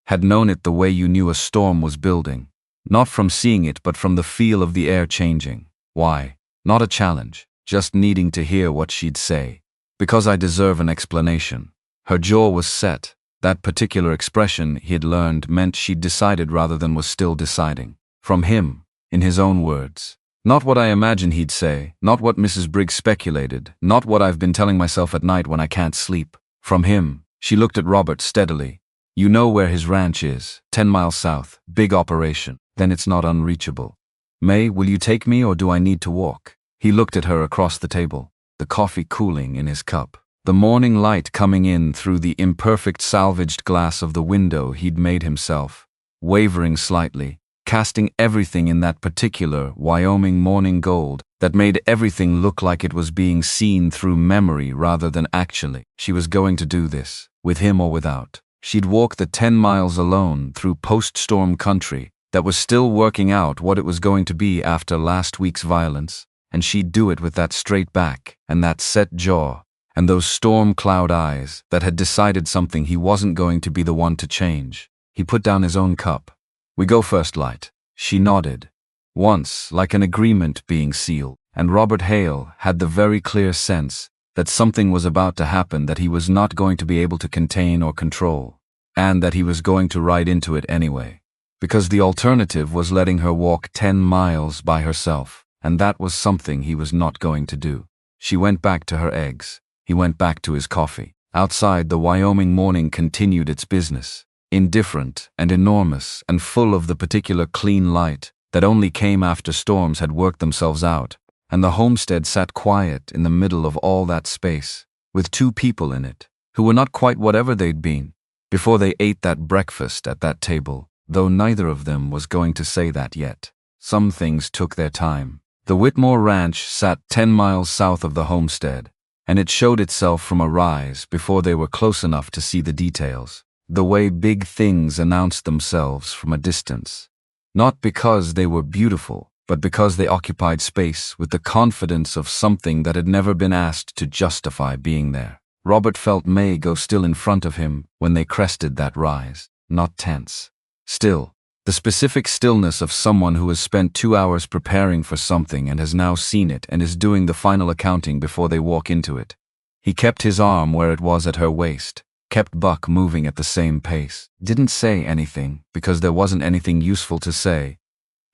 Had known it the way you knew a storm was building. Not from seeing it but from the feel of the air changing. Why? Not a challenge, just needing to hear what she'd say. Because I deserve an explanation. Her jaw was set. That particular expression, he'd learned, meant she'd decided rather than was still deciding. From him, in his own words. Not what I imagined he'd say, not what Mrs. Briggs speculated, not what I've been telling myself at night when I can't sleep. From him, she looked at Robert steadily. You know where his ranch is, 10 miles south, big operation. Then it's not unreachable. Mae, will you take me or do I need to walk? He looked at her across the table, the coffee cooling in his cup. The morning light coming in through the imperfect salvaged glass of the window he'd made himself, wavering slightly, casting everything in that particular Wyoming morning gold that made everything look like it was being seen through memory rather than actually. She was going to do this, with him or without. She'd walk the 10 miles alone through post-storm country that was still working out what it was going to be after last week's violence, and she'd do it with that straight back and that set jaw and those storm cloud eyes that had decided something he wasn't going to be the one to change. He put down his own cup. We go first, Light. She nodded. Once, like an agreement being sealed, and Robert Hale had the very clear sense that something was about to happen that he was not going to be able to contain or control, and that he was going to ride into it anyway. Because the alternative was letting her walk 10 miles by herself, and that was something he was not going to do. She went back to her eggs. He went back to his coffee. Outside, the Wyoming morning continued its business, indifferent and enormous and full of the particular clean light that only came after storms had worked themselves out, and the homestead sat quiet in the middle of all that space, with 2 people in it, who were not quite whatever they'd been, before they ate that breakfast at that table, though neither of them was going to say that yet. Some things took their time. The Whitmore Ranch sat 10 miles south of the homestead, and it showed itself from a rise before they were close enough to see the details, the way big things announced themselves from a distance. Not because they were beautiful, but because they occupied space with the confidence of something that had never been asked to justify being there. Robert felt Mae go still in front of him when they crested that rise, not tense. Still, the specific stillness of someone who has spent 2 hours preparing for something and has now seen it and is doing the final accounting before they walk into it. He kept his arm where it was at her waist, kept Buck moving at the same pace, didn't say anything because there wasn't anything useful to say,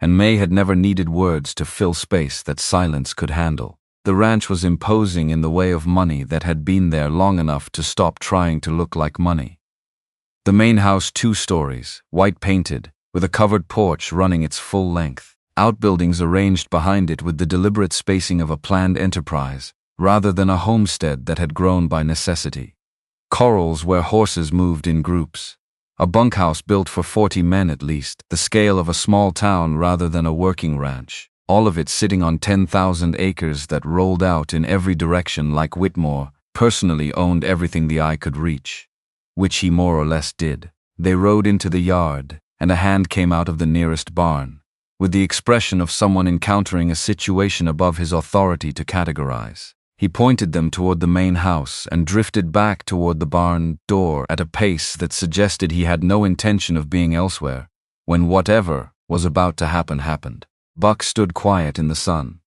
and Mae had never needed words to fill space that silence could handle. The ranch was imposing in the way of money that had been there long enough to stop trying to look like money. The main house, 2 stories, white painted, with a covered porch running its full length. outbuildings arranged behind it with the deliberate spacing of a planned enterprise, rather than a homestead that had grown by necessity. Corrals where horses moved in groups. A bunkhouse built for 40 men at least, the scale of a small town rather than a working ranch. All of it sitting on 10,000 acres that rolled out in every direction like Whitmore personally owned everything the eye could reach. Which he more or less did. They rode into the yard, and a hand came out of the nearest barn, with the expression of someone encountering a situation above his authority to categorize. He pointed them toward the main house and drifted back toward the barn door at a pace that suggested he had no intention of being elsewhere, when whatever was about to happen happened. Buck stood quiet in the sun.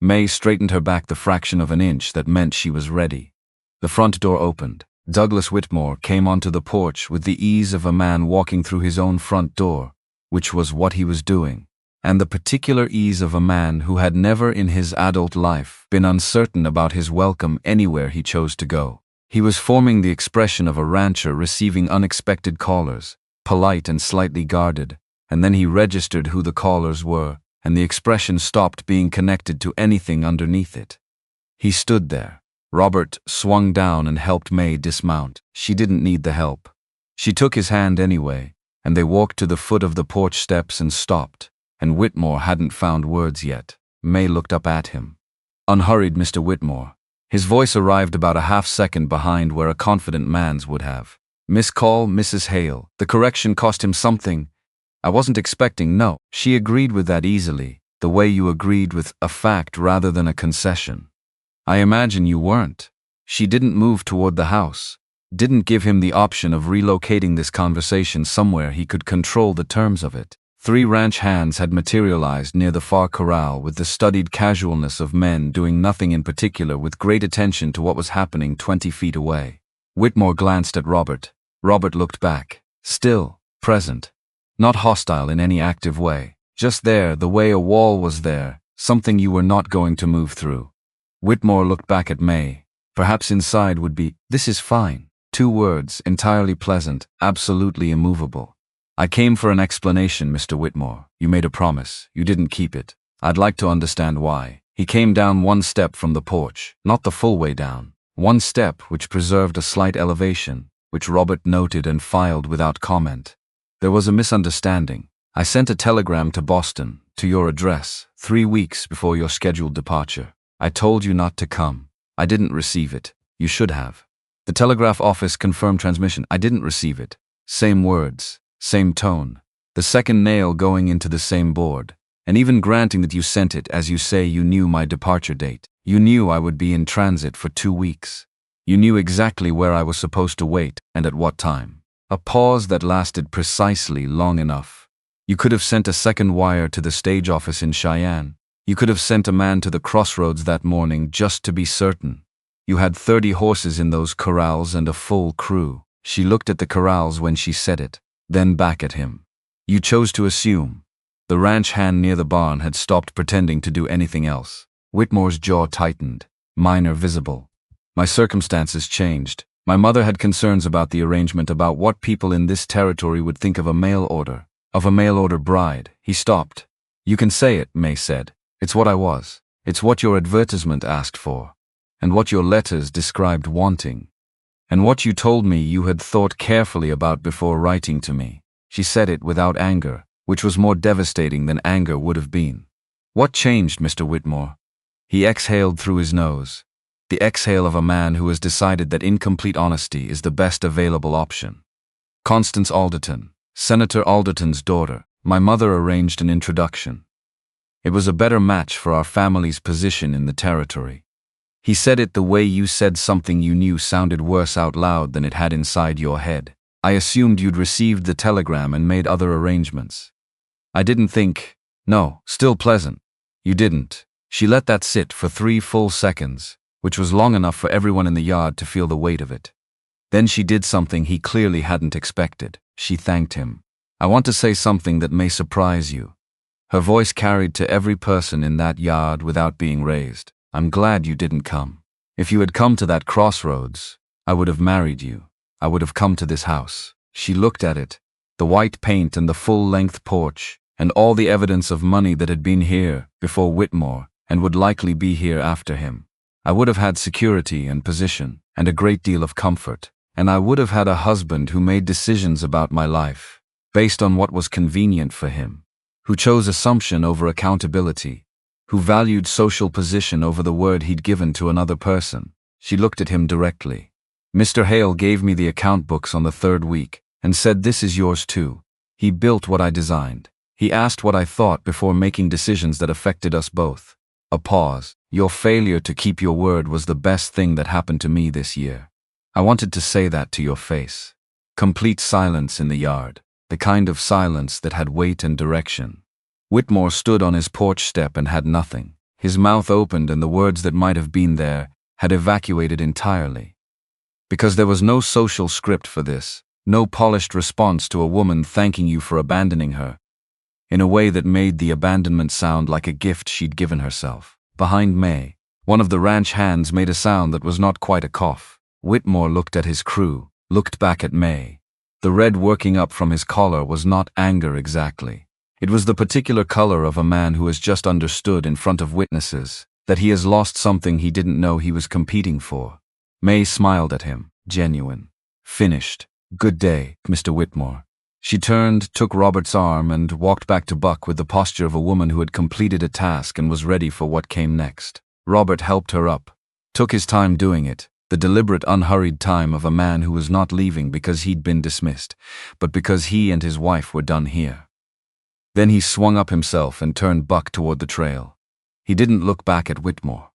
Mae straightened her back the fraction of an inch that meant she was ready. The front door opened. Douglas Whitmore came onto the porch with the ease of a man walking through his own front door, which was what he was doing, and the particular ease of a man who had never in his adult life been uncertain about his welcome anywhere he chose to go. He was forming the expression of a rancher receiving unexpected callers, polite and slightly guarded, and then he registered who the callers were, and the expression stopped being connected to anything underneath it. He stood there. Robert swung down and helped Mae dismount. She didn't need the help. She took his hand anyway, and they walked to the foot of the porch steps and stopped, and Whitmore hadn't found words yet. Mae looked up at him. Unhurried, Mr. Whitmore. His voice arrived about a half-second behind where a confident man's would have. Mrs. Hale. The correction cost him something. I wasn't expecting, no. She agreed with that easily, the way you agreed with a fact rather than a concession. I imagine you weren't. She didn't move toward the house, didn't give him the option of relocating this conversation somewhere he could control the terms of it. 3 ranch hands had materialized near the far corral with the studied casualness of men doing nothing in particular with great attention to what was happening 20 feet away. Whitmore glanced at Robert. Robert looked back. Still, present. Not hostile in any active way. Just there, the way a wall was there, something you were not going to move through. Whitmore looked back at Mae. Perhaps inside would be, "This is fine." 2 words, entirely pleasant, absolutely immovable. I came for an explanation, Mr. Whitmore. You made a promise. You didn't keep it. I'd like to understand why. He came down 1 step from the porch, not the full way down. 1 step which preserved a slight elevation, which Robert noted and filed without comment. There was a misunderstanding. I sent a telegram to Boston, to your address, 3 weeks before your scheduled departure. I told you not to come. I didn't receive it. You should have. The telegraph office confirmed transmission. I didn't receive it. Same words, same tone. The second nail going into the same board. And even granting that you sent it, as you say, you knew my departure date. You knew I would be in transit for 2 weeks. You knew exactly where I was supposed to wait and at what time. A pause that lasted precisely long enough. You could have sent a second wire to the stage office in Cheyenne. You could have sent a man to the crossroads that morning just to be certain. You had 30 horses in those corrals and a full crew. She looked at the corrals when she said it, then back at him. You chose to assume. The ranch hand near the barn had stopped pretending to do anything else. Whitmore's jaw tightened, minor visible. My circumstances changed. My mother had concerns about the arrangement, about what people in this territory would think of a mail order bride. He stopped. You can say it, Mae said. It's what I was. It's what your advertisement asked for. And what your letters described wanting. And what you told me you had thought carefully about before writing to me. She said it without anger, which was more devastating than anger would have been. What changed, Mr. Whitmore? He exhaled through his nose. The exhale of a man who has decided that incomplete honesty is the best available option. Constance Alderton, Senator Alderton's daughter. My mother arranged an introduction. It was a better match for our family's position in the territory. He said it the way you said something you knew sounded worse out loud than it had inside your head. I assumed you'd received the telegram and made other arrangements. I didn't think. No, still pleasant. You didn't. She let that sit for 3 full seconds, which was long enough for everyone in the yard to feel the weight of it. Then she did something he clearly hadn't expected. She thanked him. I want to say something that may surprise you. Her voice carried to every person in that yard without being raised. I'm glad you didn't come. If you had come to that crossroads, I would have married you. I would have come to this house. She looked at it, the white paint and the full-length porch, and all the evidence of money that had been here before Whitmore and would likely be here after him. I would have had security and position, and a great deal of comfort, and I would have had a husband who made decisions about my life, based on what was convenient for him, who chose assumption over accountability, who valued social position over the word he'd given to another person. She looked at him directly. Mr. Hale gave me the account books on the third week, and said, "This is yours too." He built what I designed. He asked what I thought before making decisions that affected us both. A pause. "Your failure to keep your word was the best thing that happened to me this year. I wanted to say that to your face." Complete silence in the yard, the kind of silence that had weight and direction. Whitmore stood on his porch step and had nothing. His mouth opened and the words that might have been there had evacuated entirely. Because there was no social script for this, no polished response to a woman thanking you for abandoning her, in a way that made the abandonment sound like a gift she'd given herself. Behind Mae, one of the ranch hands made a sound that was not quite a cough. Whitmore looked at his crew, looked back at Mae. The red working up from his collar was not anger exactly. It was the particular color of a man who has just understood in front of witnesses that he has lost something he didn't know he was competing for. Mae smiled at him, genuine. "Finished. Good day, Mr. Whitmore." She turned, took Robert's arm, and walked back to Buck with the posture of a woman who had completed a task and was ready for what came next. Robert helped her up, took his time doing it, the deliberate, unhurried time of a man who was not leaving because he'd been dismissed, but because he and his wife were done here. Then he swung up himself and turned Buck toward the trail. He didn't look back at Whitmore.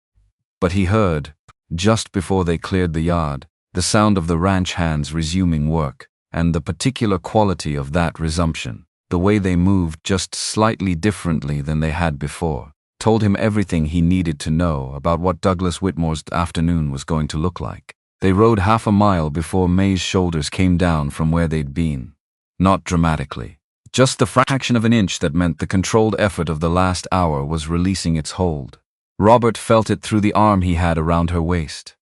But he heard, just before they cleared the yard, the sound of the ranch hands resuming work, and the particular quality of that resumption, the way they moved just slightly differently than they had before, told him everything he needed to know about what Douglas Whitmore's afternoon was going to look like. They rode half a mile before Mae's shoulders came down from where they'd been. Not dramatically. Just the fraction of an inch that meant the controlled effort of the last hour was releasing its hold. Robert felt it through the arm he had around her waist.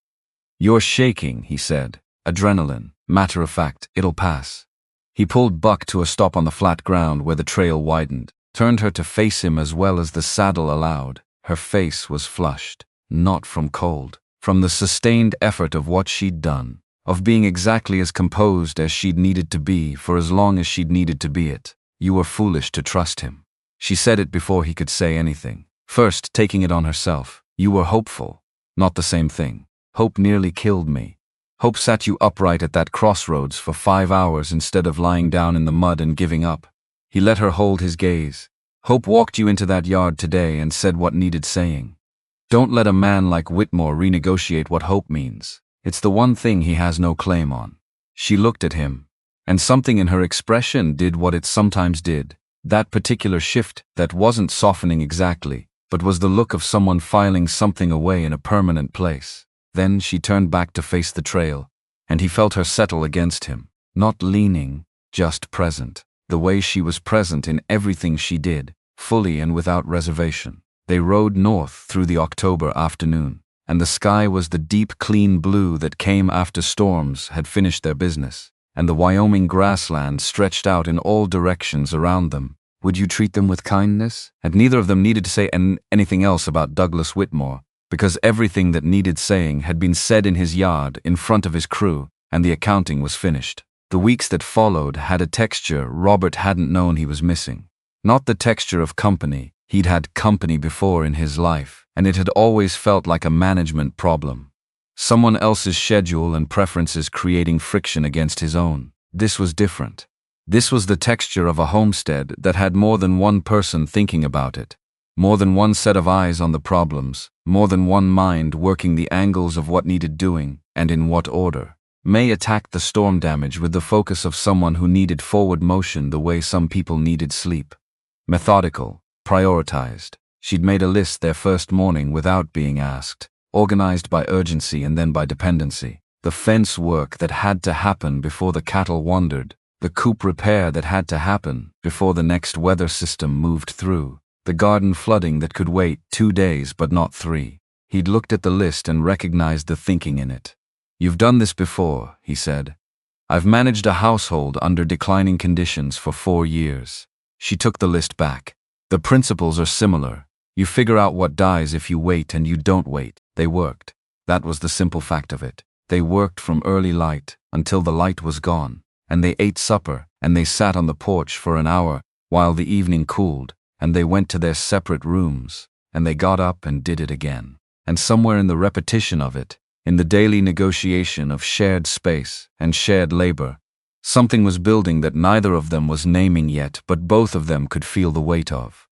"You're shaking," he said. "Adrenaline. Matter of fact, it'll pass." He pulled Buck to a stop on the flat ground where the trail widened, turned her to face him as well as the saddle allowed. Her face was flushed, not from cold, from the sustained effort of what she'd done, of being exactly as composed as she'd needed to be for as long as she'd needed to be it. "You were foolish to trust him." She said it before he could say anything, first taking it on herself. "You were hopeful." Not the same thing. Hope nearly killed me. Hope sat you upright at that crossroads for 5 hours instead of lying down in the mud and giving up. He let her hold his gaze. Hope walked you into that yard today and said what needed saying. Don't let a man like Whitmore renegotiate what hope means. It's the one thing he has no claim on. She looked at him, and something in her expression did what it sometimes did. That particular shift that wasn't softening exactly, but was the look of someone filing something away in a permanent place. Then she turned back to face the trail, and he felt her settle against him, not leaning, just present, the way she was present in everything she did, fully and without reservation. They rode north through the October afternoon, and the sky was the deep, clean blue that came after storms had finished their business, and the Wyoming grassland stretched out in all directions around them. Would you treat them with kindness? And neither of them needed to say anything else about Douglas Whitmore, because everything that needed saying had been said in his yard in front of his crew, and the accounting was finished. The weeks that followed had a texture Robert hadn't known he was missing. Not the texture of company. He'd had company before in his life, and it had always felt like a management problem. Someone else's schedule and preferences creating friction against his own. This was different. This was the texture of a homestead that had more than one person thinking about it. More than one set of eyes on the problems, more than one mind working the angles of what needed doing, and in what order. Mae attacked the storm damage with the focus of someone who needed forward motion the way some people needed sleep. Methodical, prioritized. She'd made a list their first morning without being asked, organized by urgency and then by dependency. The fence work that had to happen before the cattle wandered, the coop repair that had to happen before the next weather system moved through. The garden flooding that could wait 2 days but not 3. He'd looked at the list and recognized the thinking in it. "You've done this before," he said. "I've managed a household under declining conditions for 4 years. She took the list back. The principles are similar. You figure out what dies if you wait and you don't wait. They worked. That was the simple fact of it. They worked from early light until the light was gone, and they ate supper, and they sat on the porch for an hour while the evening cooled, and they went to their separate rooms, and they got up and did it again. And somewhere in the repetition of it, in the daily negotiation of shared space and shared labor, something was building that neither of them was naming yet, but both of them could feel the weight of.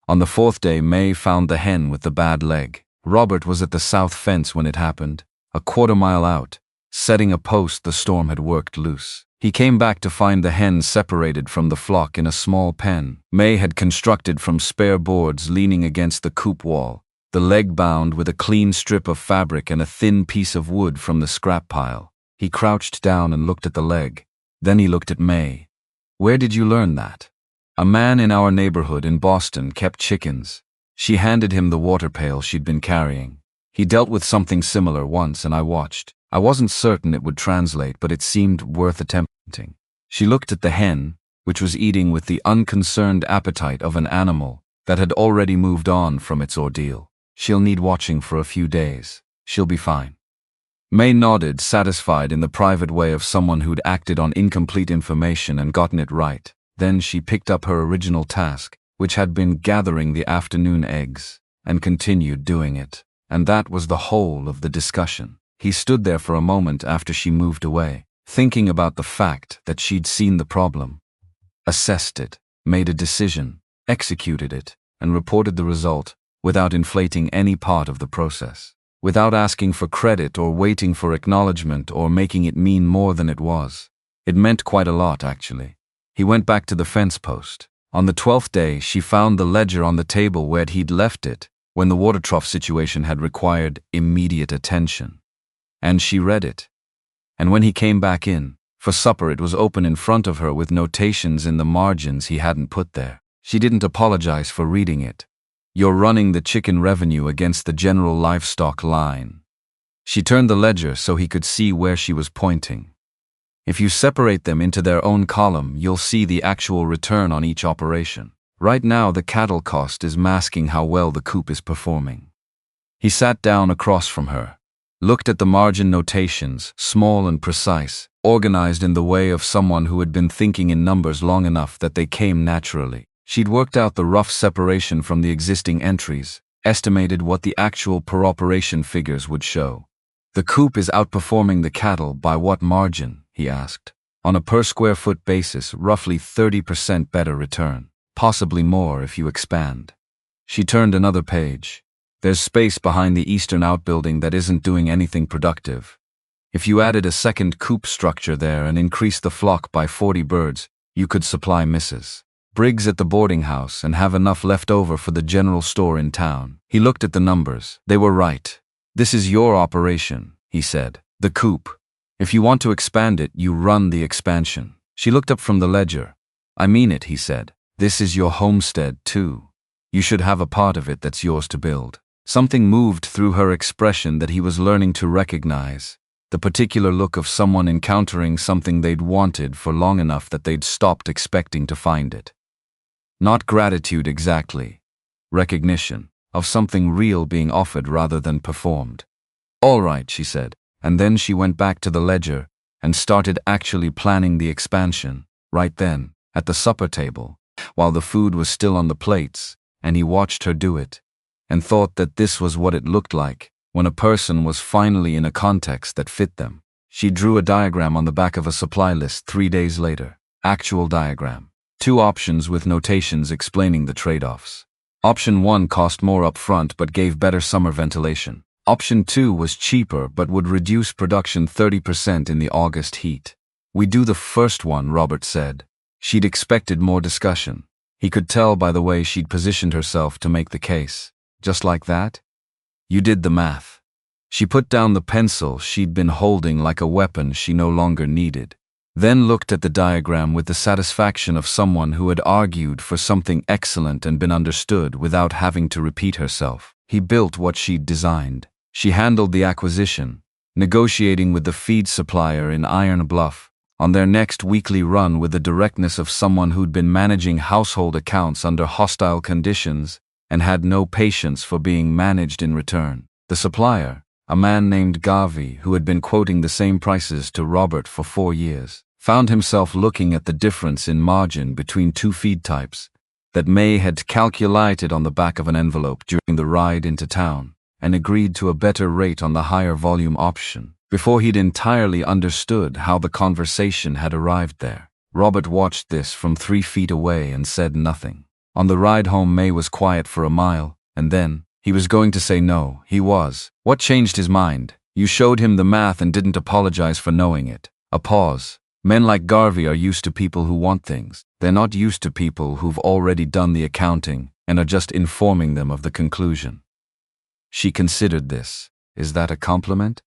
On the fourth day, Mae found the hen with the bad leg. Robert was at the south fence when it happened, a quarter-mile out, setting a post the storm had worked loose. He came back to find the hen separated from the flock in a small pen Mae had constructed from spare boards leaning against the coop wall, the leg bound with a clean strip of fabric and a thin piece of wood from the scrap pile. He crouched down and looked at the leg. Then he looked at Mae. "Where did you learn that?" "A man in our neighborhood in Boston kept chickens." She handed him the water pail she'd been carrying. "He dealt with something similar once and I watched. I wasn't certain it would translate, but it seemed worth attempting." She looked at the hen, which was eating with the unconcerned appetite of an animal that had already moved on from its ordeal. "She'll need watching for a few days. She'll be fine." Mae nodded, satisfied in the private way of someone who'd acted on incomplete information and gotten it right. Then she picked up her original task, which had been gathering the afternoon eggs, and continued doing it. And that was the whole of the discussion. He stood there for a moment after she moved away, thinking about the fact that she'd seen the problem, assessed it, made a decision, executed it, and reported the result without inflating any part of the process, without asking for credit or waiting for acknowledgement or making it mean more than it was. It meant quite a lot, actually. He went back to the fence post. On the 12th day, she found the ledger on the table where he'd left it when the water trough situation had required immediate attention. And she read it. And when he came back in, for supper, it was open in front of her with notations in the margins he hadn't put there. She didn't apologize for reading it. "You're running the chicken revenue against the general livestock line." She turned the ledger so he could see where she was pointing. "If you separate them into their own column, you'll see the actual return on each operation. Right now, the cattle cost is masking how well the coop is performing." He sat down across from her, looked at the margin notations, small and precise, organized in the way of someone who had been thinking in numbers long enough that they came naturally. She'd worked out the rough separation from the existing entries, estimated what the actual per-operation figures would show. "The coop is outperforming the cattle by what margin?" he asked. "On a per-square-foot basis, roughly 30% better return. Possibly more if you expand." She turned another page. "There's space behind the eastern outbuilding that isn't doing anything productive. If you added a second coop structure there and increased the flock by 40 birds, you could supply Mrs. Briggs at the boarding house and have enough left over for the general store in town." He looked at the numbers. They were right. "This is your operation," he said. "The coop. If you want to expand it, you run the expansion." She looked up from the ledger. "I mean it," he said. "This is your homestead, too. You should have a part of it that's yours to build." Something moved through her expression that he was learning to recognize, the particular look of someone encountering something they'd wanted for long enough that they'd stopped expecting to find it. Not gratitude exactly. Recognition of something real being offered rather than performed. "All right," she said, and then she went back to the ledger and started actually planning the expansion, right then, at the supper table, while the food was still on the plates, and he watched her do it, and thought that this was what it looked like when a person was finally in a context that fit them. She drew a diagram on the back of a supply list 3 days later. Actual diagram. 2 options with notations explaining the trade-offs. Option 1 cost more up front but gave better summer ventilation. Option 2 was cheaper but would reduce production 30% in the August heat. "We do the first one," Robert said. She'd expected more discussion. He could tell by the way she'd positioned herself to make the case. "Just like that? You did the math." She put down the pencil she'd been holding like a weapon she no longer needed, then looked at the diagram with the satisfaction of someone who had argued for something excellent and been understood without having to repeat herself. He built what she'd designed. She handled the acquisition, negotiating with the feed supplier in Iron Bluff, on their next weekly run with the directness of someone who'd been managing household accounts under hostile conditions and had no patience for being managed in return. The supplier, a man named Garvey who had been quoting the same prices to Robert for 4 years, found himself looking at the difference in margin between two feed types that Mae had calculated on the back of an envelope during the ride into town, and agreed to a better rate on the higher volume option before he'd entirely understood how the conversation had arrived there. Robert watched this from 3 feet away and said nothing. On the ride home, Mae was quiet for a mile, and then, he was going to say no, he was. What changed his mind? You showed him the math and didn't apologize for knowing it. A pause. Men like Garvey are used to people who want things. They're not used to people who've already done the accounting and are just informing them of the conclusion. She considered this. Is that a compliment?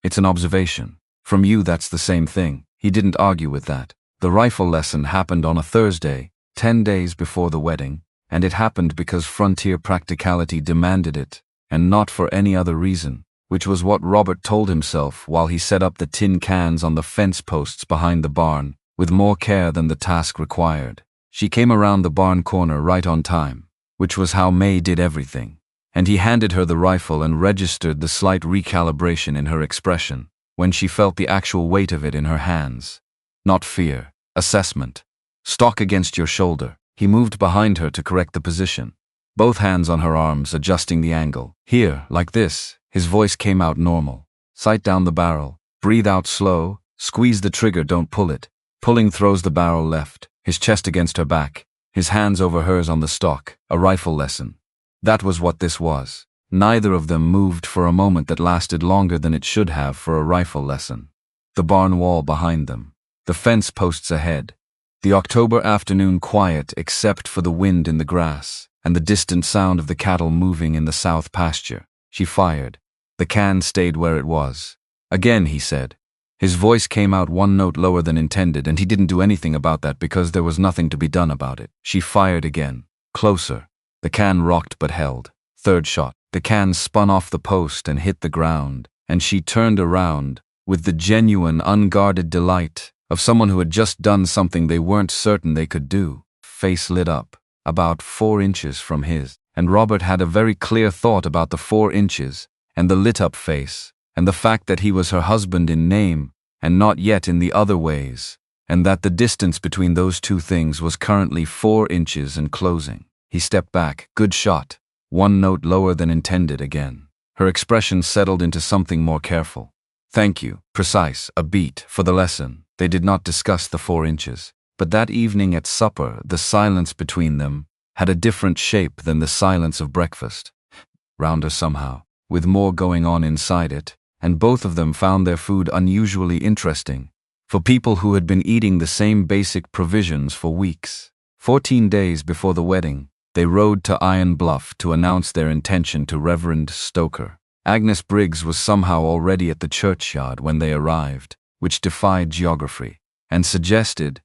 It's an observation. From you, that's the same thing. He didn't argue with that. The rifle lesson happened on a Thursday, 10 days before the wedding, and it happened because frontier practicality demanded it, and not for any other reason, which was what Robert told himself while he set up the tin cans on the fence posts behind the barn, with more care than the task required. She came around the barn corner right on time, which was how Mae did everything, and he handed her the rifle and registered the slight recalibration in her expression when she felt the actual weight of it in her hands. Not fear, assessment. Stock against your shoulder. He moved behind her to correct the position, both hands on her arms, adjusting the angle. Here, like this. His voice came out normal. Sight down the barrel. Breathe out slow. Squeeze the trigger, don't pull it. Pulling throws the barrel left, his chest against her back, his hands over hers on the stock. A rifle lesson. That was what this was. Neither of them moved for a moment that lasted longer than it should have for a rifle lesson. The barn wall behind them. The fence posts ahead. The October afternoon quiet except for the wind in the grass and the distant sound of the cattle moving in the south pasture. She fired. The can stayed where it was. Again, he said. His voice came out 1 note lower than intended, and he didn't do anything about that because there was nothing to be done about it. She fired again. Closer. The can rocked but held. Third shot. The can spun off the post and hit the ground, and she turned around with the genuine, unguarded delight of someone who had just done something they weren't certain they could do. Face lit up, about 4 inches from his, and Robert had a very clear thought about the 4 inches, and the lit-up face, and the fact that he was her husband in name, and not yet in the other ways, and that the distance between those two things was currently 4 inches and closing. He stepped back. Good shot. 1 note lower than intended again. Her expression settled into something more careful. Thank you. Precise. A beat. For the lesson. They did not discuss the 4 inches. But that evening at supper, the silence between them had a different shape than the silence of breakfast. Rounder somehow, with more going on inside it, and both of them found their food unusually interesting, for people who had been eating the same basic provisions for weeks. 14 days before the wedding, they rode to Iron Bluff to announce their intention to Reverend Stoker. Agnes Briggs was somehow already at the churchyard when they arrived, which defied geography, and suggested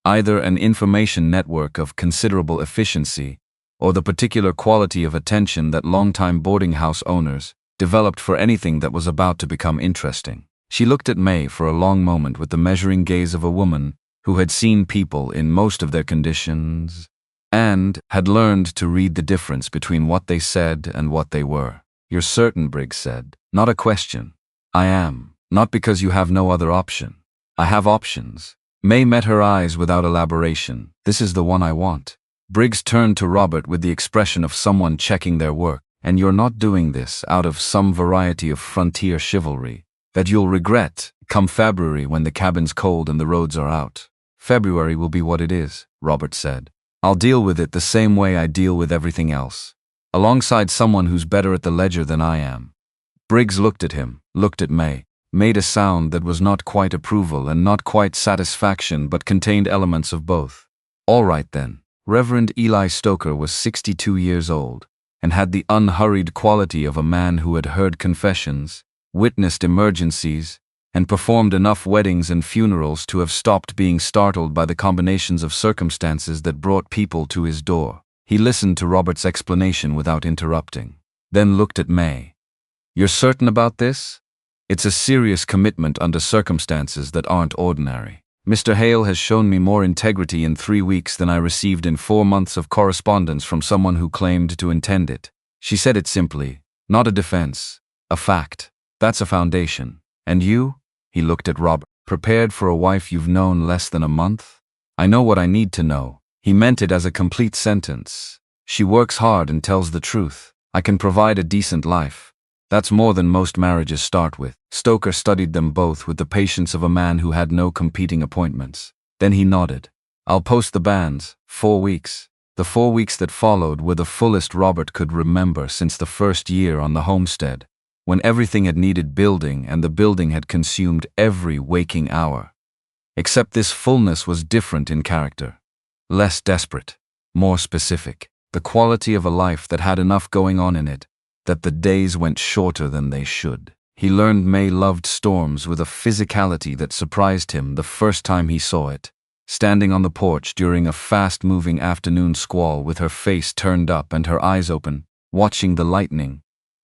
either an information network of considerable efficiency or the particular quality of attention that longtime boarding house owners developed for anything that was about to become interesting. She looked at Mae for a long moment with the measuring gaze of a woman who had seen people in most of their conditions and had learned to read the difference between what they said and what they were. You're certain, Briggs said. Not a question. I am. Not because you have no other option. I have options. Mae met her eyes without elaboration. This is the one I want. Briggs turned to Robert with the expression of someone checking their work. And you're not doing this out of some variety of frontier chivalry that you'll regret come February when the cabin's cold and the roads are out. February will be what it is, Robert said. I'll deal with it the same way I deal with everything else, alongside someone who's better at the ledger than I am. Briggs looked at him, looked at Mae, made a sound that was not quite approval and not quite satisfaction but contained elements of both. All right then. Reverend Eli Stoker was 62 years old and had the unhurried quality of a man who had heard confessions, witnessed emergencies, and performed enough weddings and funerals to have stopped being startled by the combinations of circumstances that brought people to his door. He listened to Robert's explanation without interrupting, then looked at Mae. You're certain about this? It's a serious commitment under circumstances that aren't ordinary. Mr. Hale has shown me more integrity in 3 weeks than I received in 4 months of correspondence from someone who claimed to intend it. She said it simply, not a defense, a fact. That's a foundation. And you? He looked at Robert. Prepared for a wife you've known less than a month? I know what I need to know. He meant it as a complete sentence. She works hard and tells the truth. I can provide a decent life. That's more than most marriages start with. Stoker studied them both with the patience of a man who had no competing appointments. Then he nodded. I'll post the banns. 4 weeks. The 4 weeks that followed were the fullest Robert could remember since the first year on the homestead, when everything had needed building and the building had consumed every waking hour. Except this fullness was different in character. Less desperate, more specific. The quality of a life that had enough going on in it, that the days went shorter than they should. He learned Mae loved storms with a physicality that surprised him the first time he saw it. Standing on the porch during a fast-moving afternoon squall with her face turned up and her eyes open, watching the lightning,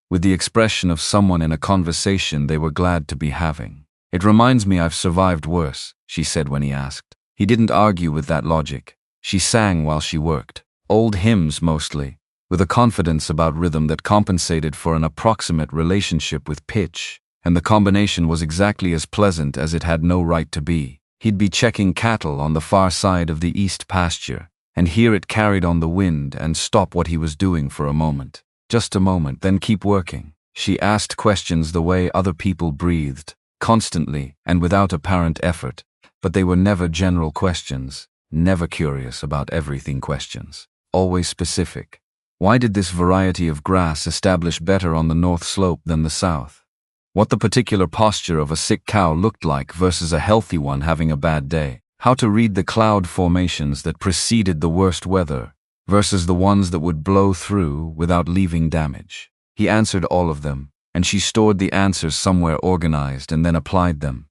with the expression of someone in a conversation they were glad to be having. It reminds me I've survived worse, she said when he asked. He didn't argue with that logic. She sang while she worked. Old hymns mostly, with a confidence about rhythm that compensated for an approximate relationship with pitch, and the combination was exactly as pleasant as it had no right to be. He'd be checking cattle on the far side of the east pasture, and hear it carried on the wind and stop what he was doing for a moment. Just a moment, then keep working. She asked questions the way other people breathed, constantly and without apparent effort, but they were never general questions, never curious about everything questions. Always specific. Why did this variety of grass establish better on the north slope than the south? What the particular posture of a sick cow looked like versus a healthy one having a bad day. How to read the cloud formations that preceded the worst weather versus the ones that would blow through without leaving damage. He answered all of them, and she stored the answers somewhere organized and then applied them.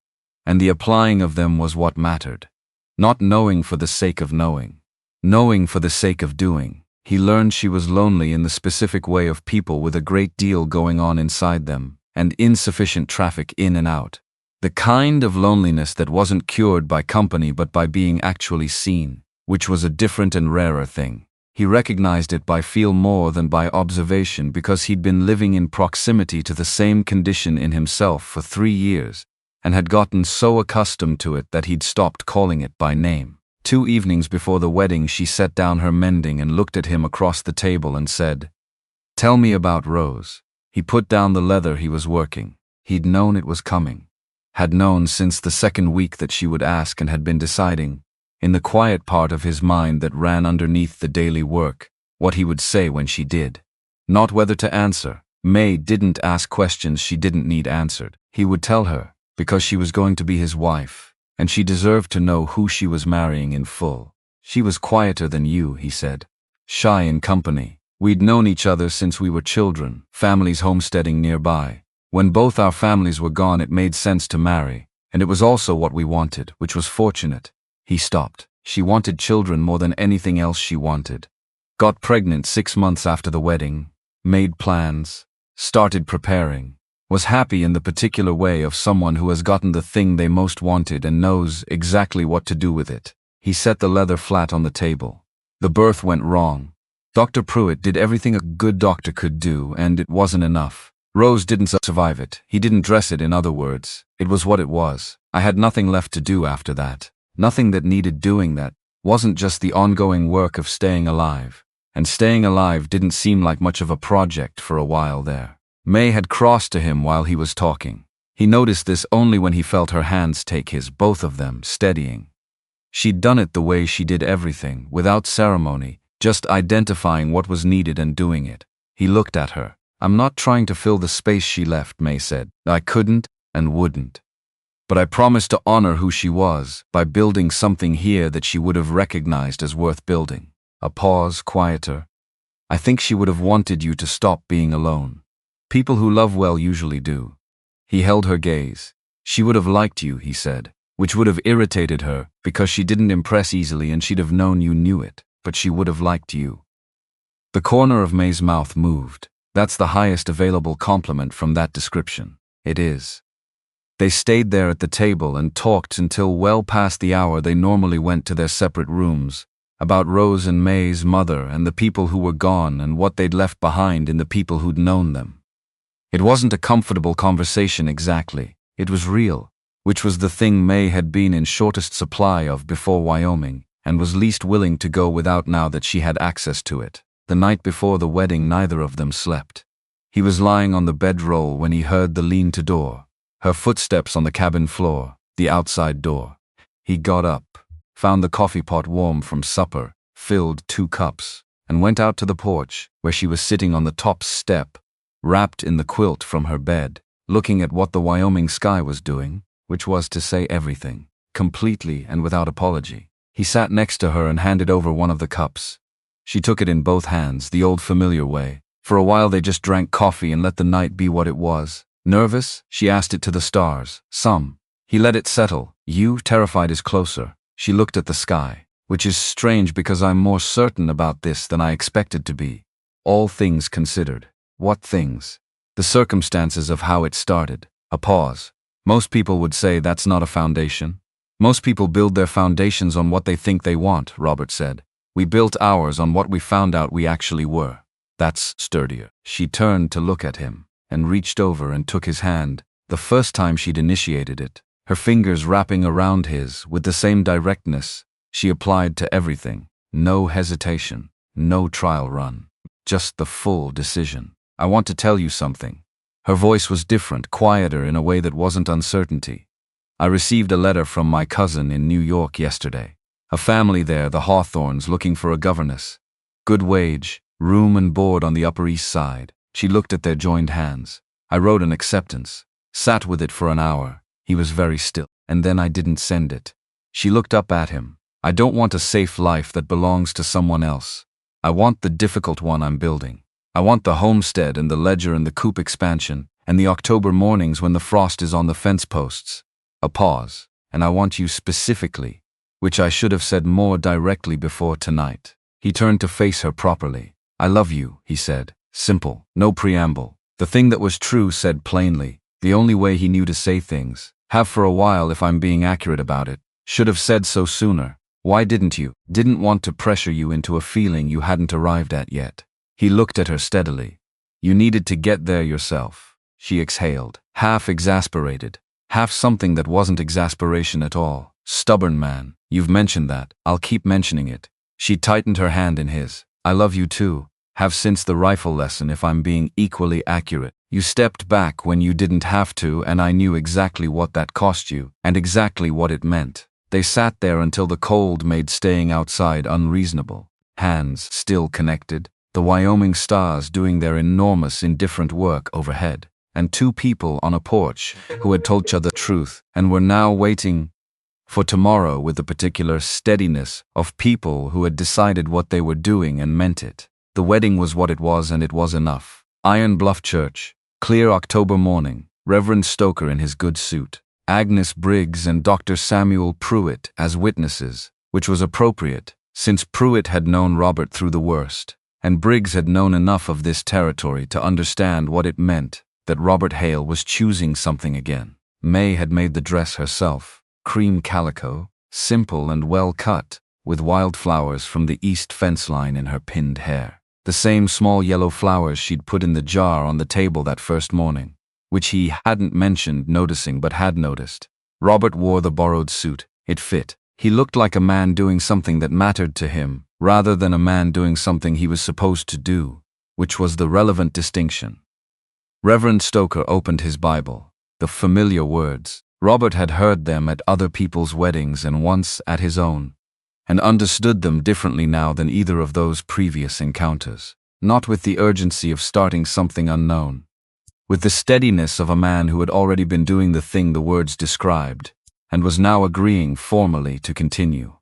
And the applying of them was what mattered. Not knowing for the sake of knowing. Knowing for the sake of doing. He learned she was lonely in the specific way of people with a great deal going on inside them, and insufficient traffic in and out. The kind of loneliness that wasn't cured by company but by being actually seen, which was a different and rarer thing. He recognized it by feel more than by observation because he'd been living in proximity to the same condition in himself for 3 years, and had gotten so accustomed to it that he'd stopped calling it by name. 2 evenings before the wedding she set down her mending and looked at him across the table and said, "Tell me about Rose." He put down the leather he was working. He'd known it was coming. Had known since the second week that she would ask and had been deciding, in the quiet part of his mind that ran underneath the daily work, what he would say when she did. Not whether to answer. Mae didn't ask questions she didn't need answered. He would tell her, because she was going to be his wife. And she deserved to know who she was marrying in full. She was quieter than you, he said. Shy in company. We'd known each other since we were children, families homesteading nearby. When both our families were gone, it made sense to marry, and it was also what we wanted, which was fortunate. He stopped. She wanted children more than anything else she wanted. Got pregnant 6 months after the wedding, made plans, started preparing. Was happy in the particular way of someone who has gotten the thing they most wanted and knows exactly what to do with it. He set the leather flat on the table. The birth went wrong. Dr. Pruitt did everything a good doctor could do, and it wasn't enough. Rose didn't survive it. He didn't dress it, in other words. It was what it was. I had nothing left to do after that. Nothing that needed doing that wasn't just the ongoing work of staying alive. And staying alive didn't seem like much of a project for a while there. Mae had crossed to him while he was talking. He noticed this only when he felt her hands take his, both of them, steadying. She'd done it the way she did everything, without ceremony, just identifying what was needed and doing it. He looked at her. I'm not trying to fill the space she left, Mae said. I couldn't and wouldn't. But I promised to honor who she was by building something here that she would have recognized as worth building. A pause, quieter. I think she would have wanted you to stop being alone. People who love well usually do. He held her gaze. She would have liked you, he said, which would have irritated her because she didn't impress easily and she'd have known you knew it, but she would have liked you. The corner of Mae's mouth moved. That's the highest available compliment from that description. It is. They stayed there at the table and talked until well past the hour they normally went to their separate rooms, about Rose and Mae's mother and the people who were gone and what they'd left behind in the people who'd known them. It wasn't a comfortable conversation exactly, it was real, which was the thing Mae had been in shortest supply of before Wyoming, and was least willing to go without now that she had access to it. The night before the wedding neither of them slept. He was lying on the bedroll when he heard the lean-to door, her footsteps on the cabin floor, the outside door. He got up, found the coffee pot warm from supper, filled 2 cups, and went out to the porch, where she was sitting on the top step, wrapped in the quilt from her bed, looking at what the Wyoming sky was doing, which was to say everything, completely and without apology. He sat next to her and handed over one of the cups. She took it in both hands, the old familiar way. For a while they just drank coffee and let the night be what it was. Nervous? She asked it to the stars. Some. He let it settle. You, terrified, is closer. She looked at the sky, which is strange because I'm more certain about this than I expected to be. All things considered. What things? The circumstances of how it started. A pause. Most people would say that's not a foundation. Most people build their foundations on what they think they want, Robert said. We built ours on what we found out we actually were. That's sturdier. She turned to look at him, and reached over and took his hand, the first time she'd initiated it, her fingers wrapping around his with the same directness she applied to everything. No hesitation, no trial run, just the full decision. I want to tell you something. Her voice was different, quieter in a way that wasn't uncertainty. I received a letter from my cousin in New York yesterday. A family there, the Hawthorns, looking for a governess. Good wage, room and board on the Upper East Side. She looked at their joined hands. I wrote an acceptance. Sat with it for an hour. He was very still. And then I didn't send it. She looked up at him. I don't want a safe life that belongs to someone else. I want the difficult one I'm building. I want the homestead and the ledger and the coop expansion and the October mornings when the frost is on the fence posts. A pause. And I want you specifically, which I should have said more directly before tonight. He turned to face her properly. I love you, he said. Simple, no preamble. The thing that was true said plainly, the only way he knew to say things. Have for a while if I'm being accurate about it. Should have said so sooner. Why didn't you? Didn't want to pressure you into a feeling you hadn't arrived at yet. He looked at her steadily. You needed to get there yourself. She exhaled, half exasperated, half something that wasn't exasperation at all. Stubborn man. You've mentioned that. I'll keep mentioning it. She tightened her hand in his. I love you too. Have since the rifle lesson if I'm being equally accurate. You stepped back when you didn't have to, and I knew exactly what that cost you, and exactly what it meant. They sat there until the cold made staying outside unreasonable. Hands still connected, the Wyoming stars doing their enormous indifferent work overhead, and 2 people on a porch who had told each other the truth and were now waiting for tomorrow with the particular steadiness of people who had decided what they were doing and meant it. The wedding was what it was, and it was enough. Iron Bluff Church, clear October morning, Reverend Stoker in his good suit, Agnes Briggs and Dr. Samuel Pruitt as witnesses, which was appropriate, since Pruitt had known Robert through the worst, and Briggs had known enough of this territory to understand what it meant that Robert Hale was choosing something again. Mae had made the dress herself, cream calico, simple and well cut, with wildflowers from the east fence line in her pinned hair. The same small yellow flowers she'd put in the jar on the table that first morning, which he hadn't mentioned noticing but had noticed. Robert wore the borrowed suit. It fit. He looked like a man doing something that mattered to him, rather than a man doing something he was supposed to do, which was the relevant distinction. Reverend Stoker opened his Bible. The familiar words. Robert had heard them at other people's weddings and once at his own, and understood them differently now than either of those previous encounters. Not with the urgency of starting something unknown. With the steadiness of a man who had already been doing the thing the words described, and was now agreeing formally to continue.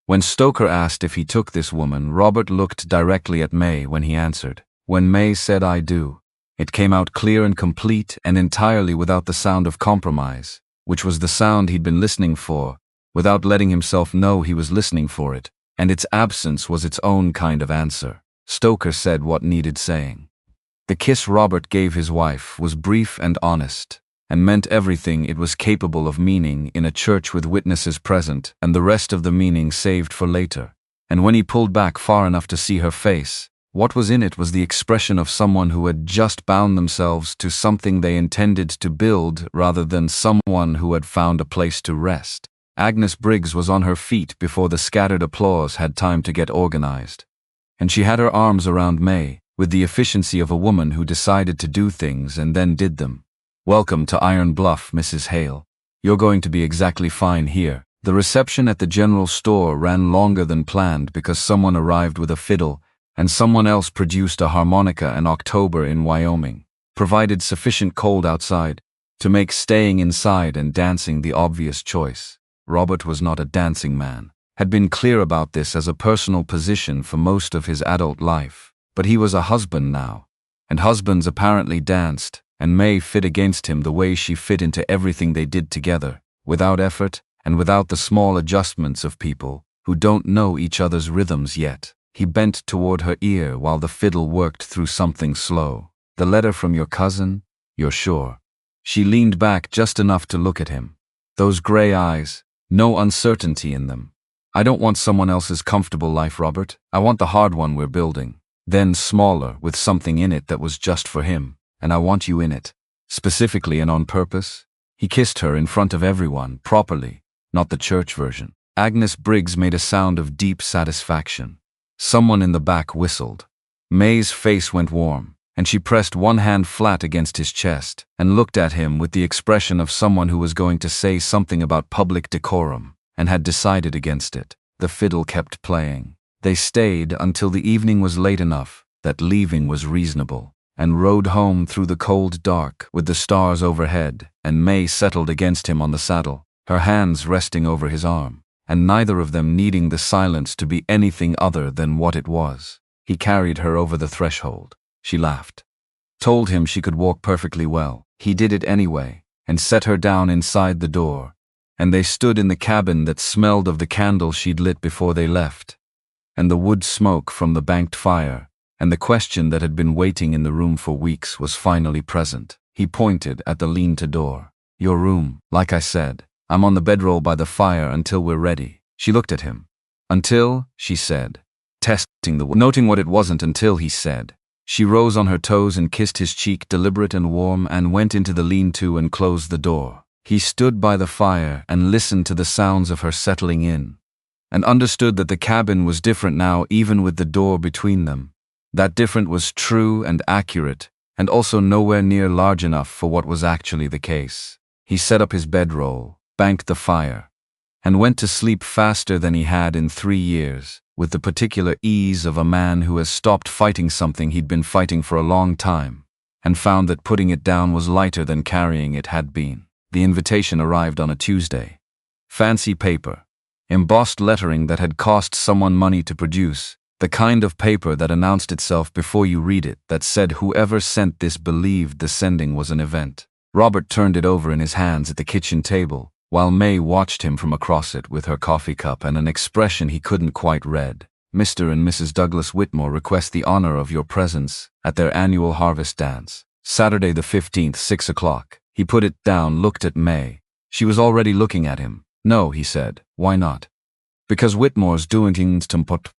When Stoker asked if he took this woman, Robert looked directly at Mae when he answered. When Mae said I do, it came out clear and complete and entirely without the sound of compromise, which was the sound he'd been listening for, without letting himself know he was listening for it, and its absence was its own kind of answer. Stoker said what needed saying. The kiss Robert gave his wife was brief and honest, and meant everything it was capable of meaning in a church with witnesses present and the rest of the meaning saved for later. And when he pulled back far enough to see her face, what was in it was the expression of someone who had just bound themselves to something they intended to build rather than someone who had found a place to rest. Agnes Briggs was on her feet before the scattered applause had time to get organized. And she had her arms around Mae, with the efficiency of a woman who decided to do things and then did them. "Welcome to Iron Bluff, Mrs. Hale. You're going to be exactly fine here." The reception at the general store ran longer than planned because someone arrived with a fiddle and someone else produced a harmonica in October in Wyoming, provided sufficient cold outside to make staying inside and dancing the obvious choice. Robert was not a dancing man, had been clear about this as a personal position for most of his adult life, but he was a husband now, and husbands apparently danced, and Mae fit against him the way she fit into everything they did together, without effort and without the small adjustments of people who don't know each other's rhythms yet. He bent toward her ear while the fiddle worked through something slow. "The letter from your cousin? You're sure?" She leaned back just enough to look at him. Those gray eyes, no uncertainty in them. "I don't want someone else's comfortable life, Robert. I want the hard one we're building. Then smaller, with something in it that was just for him. And I want you in it. Specifically and on purpose." He kissed her in front of everyone, properly, not the church version. Agnes Briggs made a sound of deep satisfaction. Someone in the back whistled. Mae's face went warm, and she pressed one hand flat against his chest and looked at him with the expression of someone who was going to say something about public decorum and had decided against it. The fiddle kept playing. They stayed until the evening was late enough that leaving was reasonable, and rode home through the cold dark with the stars overhead, and Mae settled against him on the saddle, her hands resting over his arm, and neither of them needing the silence to be anything other than what it was. He carried her over the threshold. She laughed. Told him she could walk perfectly well. He did it anyway, and set her down inside the door, and they stood in the cabin that smelled of the candle she'd lit before they left, and the wood smoke from the banked fire, and the question that had been waiting in the room for weeks was finally present. He pointed at the lean-to door. "Your room, like I said. I'm on the bedroll by the fire until we're ready." She looked at him. "Until," she said, testing the word, noting what it wasn't until he said. She rose on her toes and kissed his cheek, deliberate and warm, and went into the lean-to and closed the door. He stood by the fire and listened to the sounds of her settling in, and understood that the cabin was different now, even with the door between them. That different was true and accurate, and also nowhere near large enough for what was actually the case. He set up his bedroll, banked the fire, and went to sleep faster than he had in 3 years, with the particular ease of a man who has stopped fighting something he'd been fighting for a long time, and found that putting it down was lighter than carrying it had been. The invitation arrived on a Tuesday. Fancy paper, embossed lettering that had cost someone money to produce, the kind of paper that announced itself before you read it, that said whoever sent this believed the sending was an event. Robert turned it over in his hands at the kitchen table, while Mae watched him from across it with her coffee cup and an expression he couldn't quite read. "Mr. and Mrs. Douglas Whitmore request the honor of your presence at their annual harvest dance. Saturday the 15th, 6 o'clock. He put it down, looked at Mae. She was already looking at him. "No," he said. "Why not?" "Because Whitmore's doing things to put,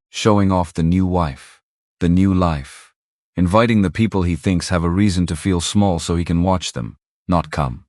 showing off the new wife, the new life, inviting the people he thinks have a reason to feel small so he can watch them, not come."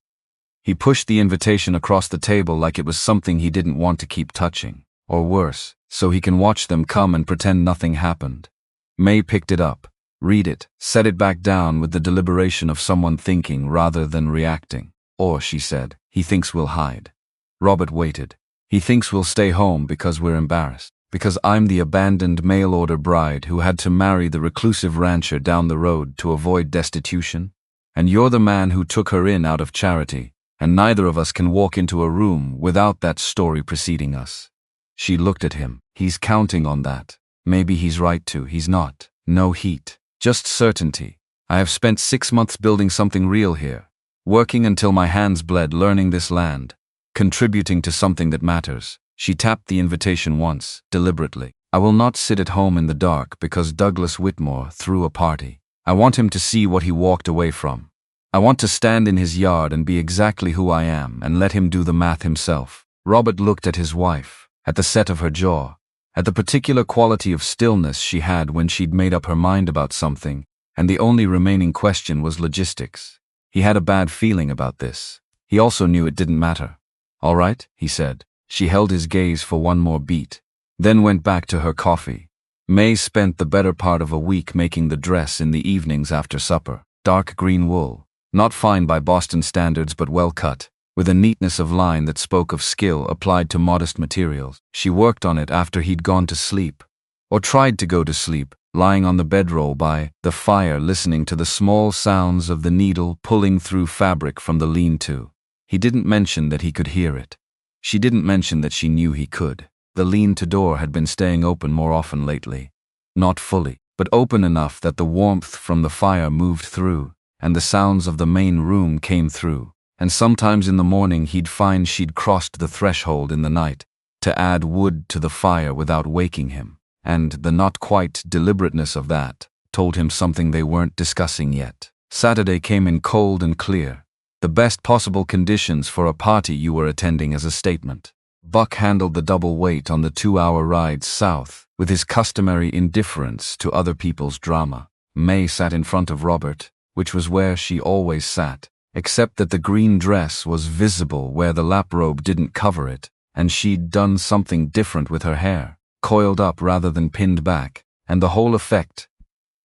He pushed the invitation across the table like it was something he didn't want to keep touching, or worse, so he can watch them come and pretend nothing happened. Mae picked it up, read it, set it back down with the deliberation of someone thinking rather than reacting. "Or," she said, "he thinks we'll hide." Robert waited. "He thinks we'll stay home because we're embarrassed. Because I'm the abandoned mail-order bride who had to marry the reclusive rancher down the road to avoid destitution? And you're the man who took her in out of charity, and neither of us can walk into a room without that story preceding us." She looked at him. "He's counting on that. Maybe he's right to. He's not. No heat. Just certainty. I have spent 6 months building something real here, working until my hands bled, learning this land, contributing to something that matters." She tapped the invitation once, deliberately. "I will not sit at home in the dark because Douglas Whitmore threw a party. I want him to see what he walked away from. I want to stand in his yard and be exactly who I am and let him do the math himself." Robert looked at his wife, at the set of her jaw, at the particular quality of stillness she had when she'd made up her mind about something, and the only remaining question was logistics. He had a bad feeling about this. He also knew it didn't matter. "All right," he said. She held his gaze for one more beat, then went back to her coffee. Mae spent the better part of a week making the dress in the evenings after supper. Dark green wool, not fine by Boston standards but well cut, with a neatness of line that spoke of skill applied to modest materials. She worked on it after he'd gone to sleep, or tried to go to sleep, lying on the bedroll by the fire listening to the small sounds of the needle pulling through fabric from the lean-to. He didn't mention that he could hear it. She didn't mention that she knew he could. The lean-to door had been staying open more often lately. Not fully, but open enough that the warmth from the fire moved through, and the sounds of the main room came through. And sometimes in the morning he'd find she'd crossed the threshold in the night to add wood to the fire without waking him, and the not-quite deliberateness of that told him something they weren't discussing yet. Saturday came in cold and clear, the best possible conditions for a party you were attending as a statement. Buck handled the double weight on the 2-hour ride south with his customary indifference to other people's drama. Mae sat in front of Robert, which was where she always sat, except that the green dress was visible where the lap robe didn't cover it, and she'd done something different with her hair, coiled up rather than pinned back, and the whole effect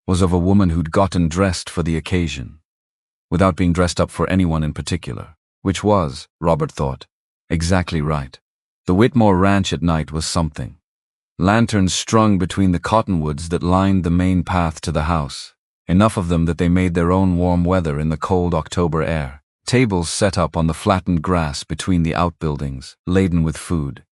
was of a woman who'd gotten dressed for the occasion, without being dressed up for anyone in particular, which was, Robert thought, exactly right. The Whitmore ranch at night was something. Lanterns strung between the cottonwoods that lined the main path to the house, enough of them that they made their own warm weather in the cold October air. Tables set up on the flattened grass between the outbuildings, laden with food.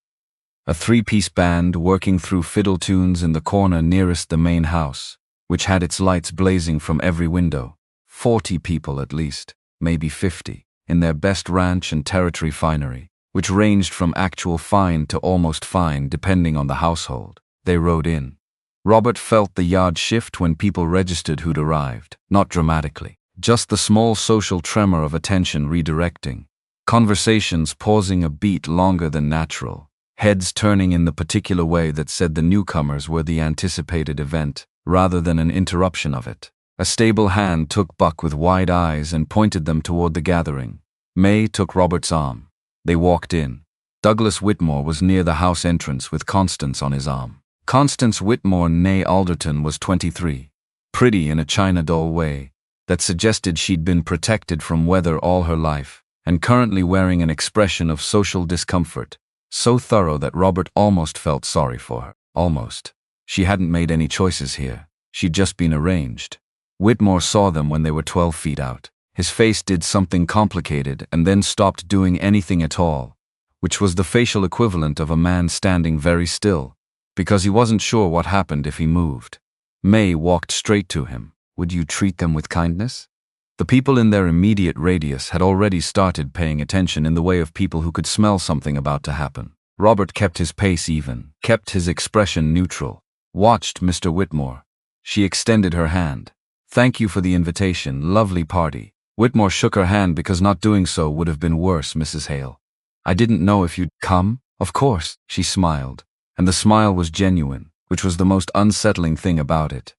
A 3-piece band working through fiddle tunes in the corner nearest the main house, which had its lights blazing from every window. 40 people at least, maybe 50, in their best ranch and territory finery, which ranged from actual fine to almost fine depending on the household. They rode in. Robert felt the yard shift when people registered who'd arrived, not dramatically, just the small social tremor of attention redirecting, conversations pausing a beat longer than natural, heads turning in the particular way that said the newcomers were the anticipated event, rather than an interruption of it. A stable hand took Buck with wide eyes and pointed them toward the gathering. Mae took Robert's arm. They walked in. Douglas Whitmore was near the house entrance with Constance on his arm. Constance Whitmore née Alderton was 23, pretty in a China doll way that suggested she'd been protected from weather all her life, and currently wearing an expression of social discomfort, so thorough that Robert almost felt sorry for her. Almost. She hadn't made any choices here. She'd just been arranged. Whitmore saw them when they were 12 feet out. His face did something complicated and then stopped doing anything at all, which was the facial equivalent of a man standing very still, because he wasn't sure what happened if he moved. Mae walked straight to him. "Would you treat them with kindness?" The people in their immediate radius had already started paying attention in the way of people who could smell something about to happen. Robert kept his pace even, kept his expression neutral, watched Mr. Whitmore. She extended her hand. "Thank you for the invitation, lovely party." Whitmore shook her hand because not doing so would have been worse, Mrs. Hale. "I didn't know if you'd come." "Of course," she smiled, and the smile was genuine, which was the most unsettling thing about it.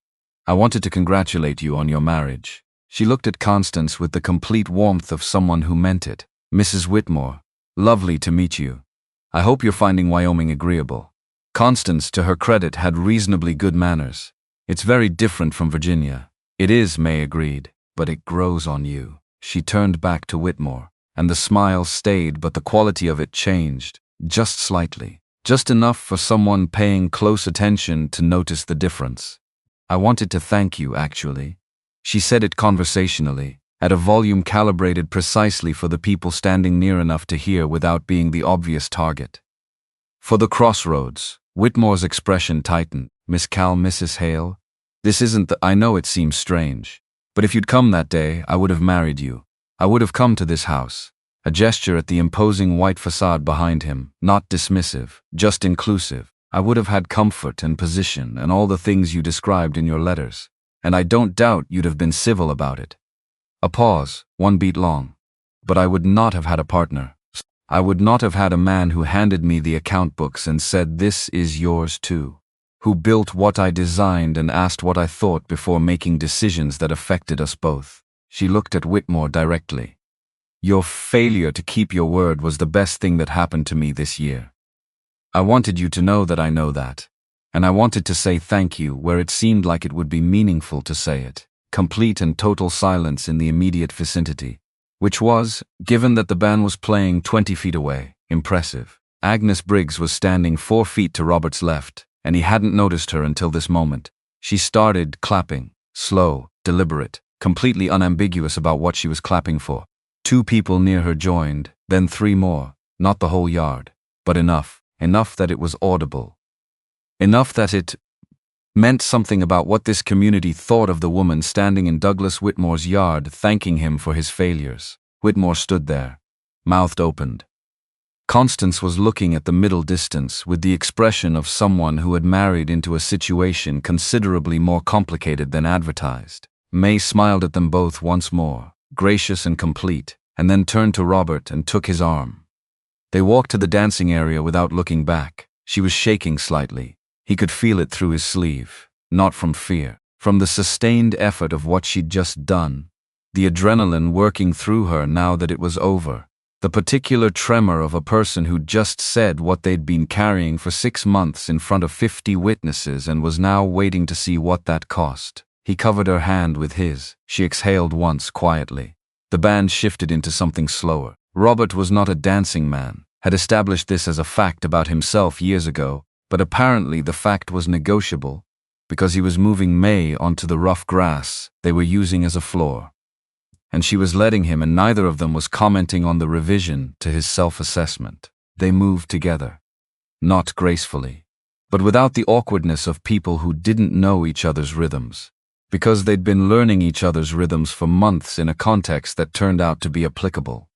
"I wanted to congratulate you on your marriage." She looked at Constance with the complete warmth of someone who meant it. "Mrs. Whitmore, lovely to meet you. I hope you're finding Wyoming agreeable." Constance, to her credit, had reasonably good manners. "It's very different from Virginia." "It is," Mae agreed, "but it grows on you." She turned back to Whitmore, and the smile stayed, but the quality of it changed, just slightly, just enough for someone paying close attention to notice the difference. "I wanted to thank you, actually." She said it conversationally, at a volume calibrated precisely for the people standing near enough to hear without being the obvious target. "For the crossroads." Whitmore's expression tightened. Mrs. Hale, this isn't the— I know it seems strange, but if you'd come that day, I would have married you. I would have come to this house." A gesture at the imposing white facade behind him, not dismissive, just inclusive. "I would have had comfort and position and all the things you described in your letters, and I don't doubt you'd have been civil about it." A pause, 1 beat long. But I would not have had a partner. I would not have had a man who handed me the account books and said, "This is yours too." Who built what I designed and asked what I thought before making decisions that affected us both. She looked at Whitmore directly. Your failure to keep your word was the best thing that happened to me this year. I wanted you to know that I know that. And I wanted to say thank you where it seemed like it would be meaningful to say it. Complete and total silence in the immediate vicinity. Which was, given that the band was playing 20 feet away, impressive. Agnes Briggs was standing 4 feet to Robert's left, and he hadn't noticed her until this moment. She started clapping, slow, deliberate, completely unambiguous about what she was clapping for. 2 people near her joined, then 3 more, not the whole yard, but enough that it was audible. Enough that it meant something about what this community thought of the woman standing in Douglas Whitmore's yard thanking him for his failures. Whitmore stood there, mouth opened. Constance was looking at the middle distance with the expression of someone who had married into a situation considerably more complicated than advertised. Mae smiled at them both once more, gracious and complete, and then turned to Robert and took his arm. They walked to the dancing area without looking back. She was shaking slightly. He could feel it through his sleeve, not from fear, from the sustained effort of what she'd just done, the adrenaline working through her now that it was over, the particular tremor of a person who'd just said what they'd been carrying for 6 months in front of 50 witnesses and was now waiting to see what that cost. He covered her hand with his. She exhaled once quietly. The band shifted into something slower. Robert was not a dancing man, had established this as a fact about himself years ago, but apparently the fact was negotiable, because he was moving Mae onto the rough grass they were using as a floor. And she was letting him, and neither of them was commenting on the revision to his self-assessment. They moved together. Not gracefully, but without the awkwardness of people who didn't know each other's rhythms, because they'd been learning each other's rhythms for months in a context that turned out to be applicable.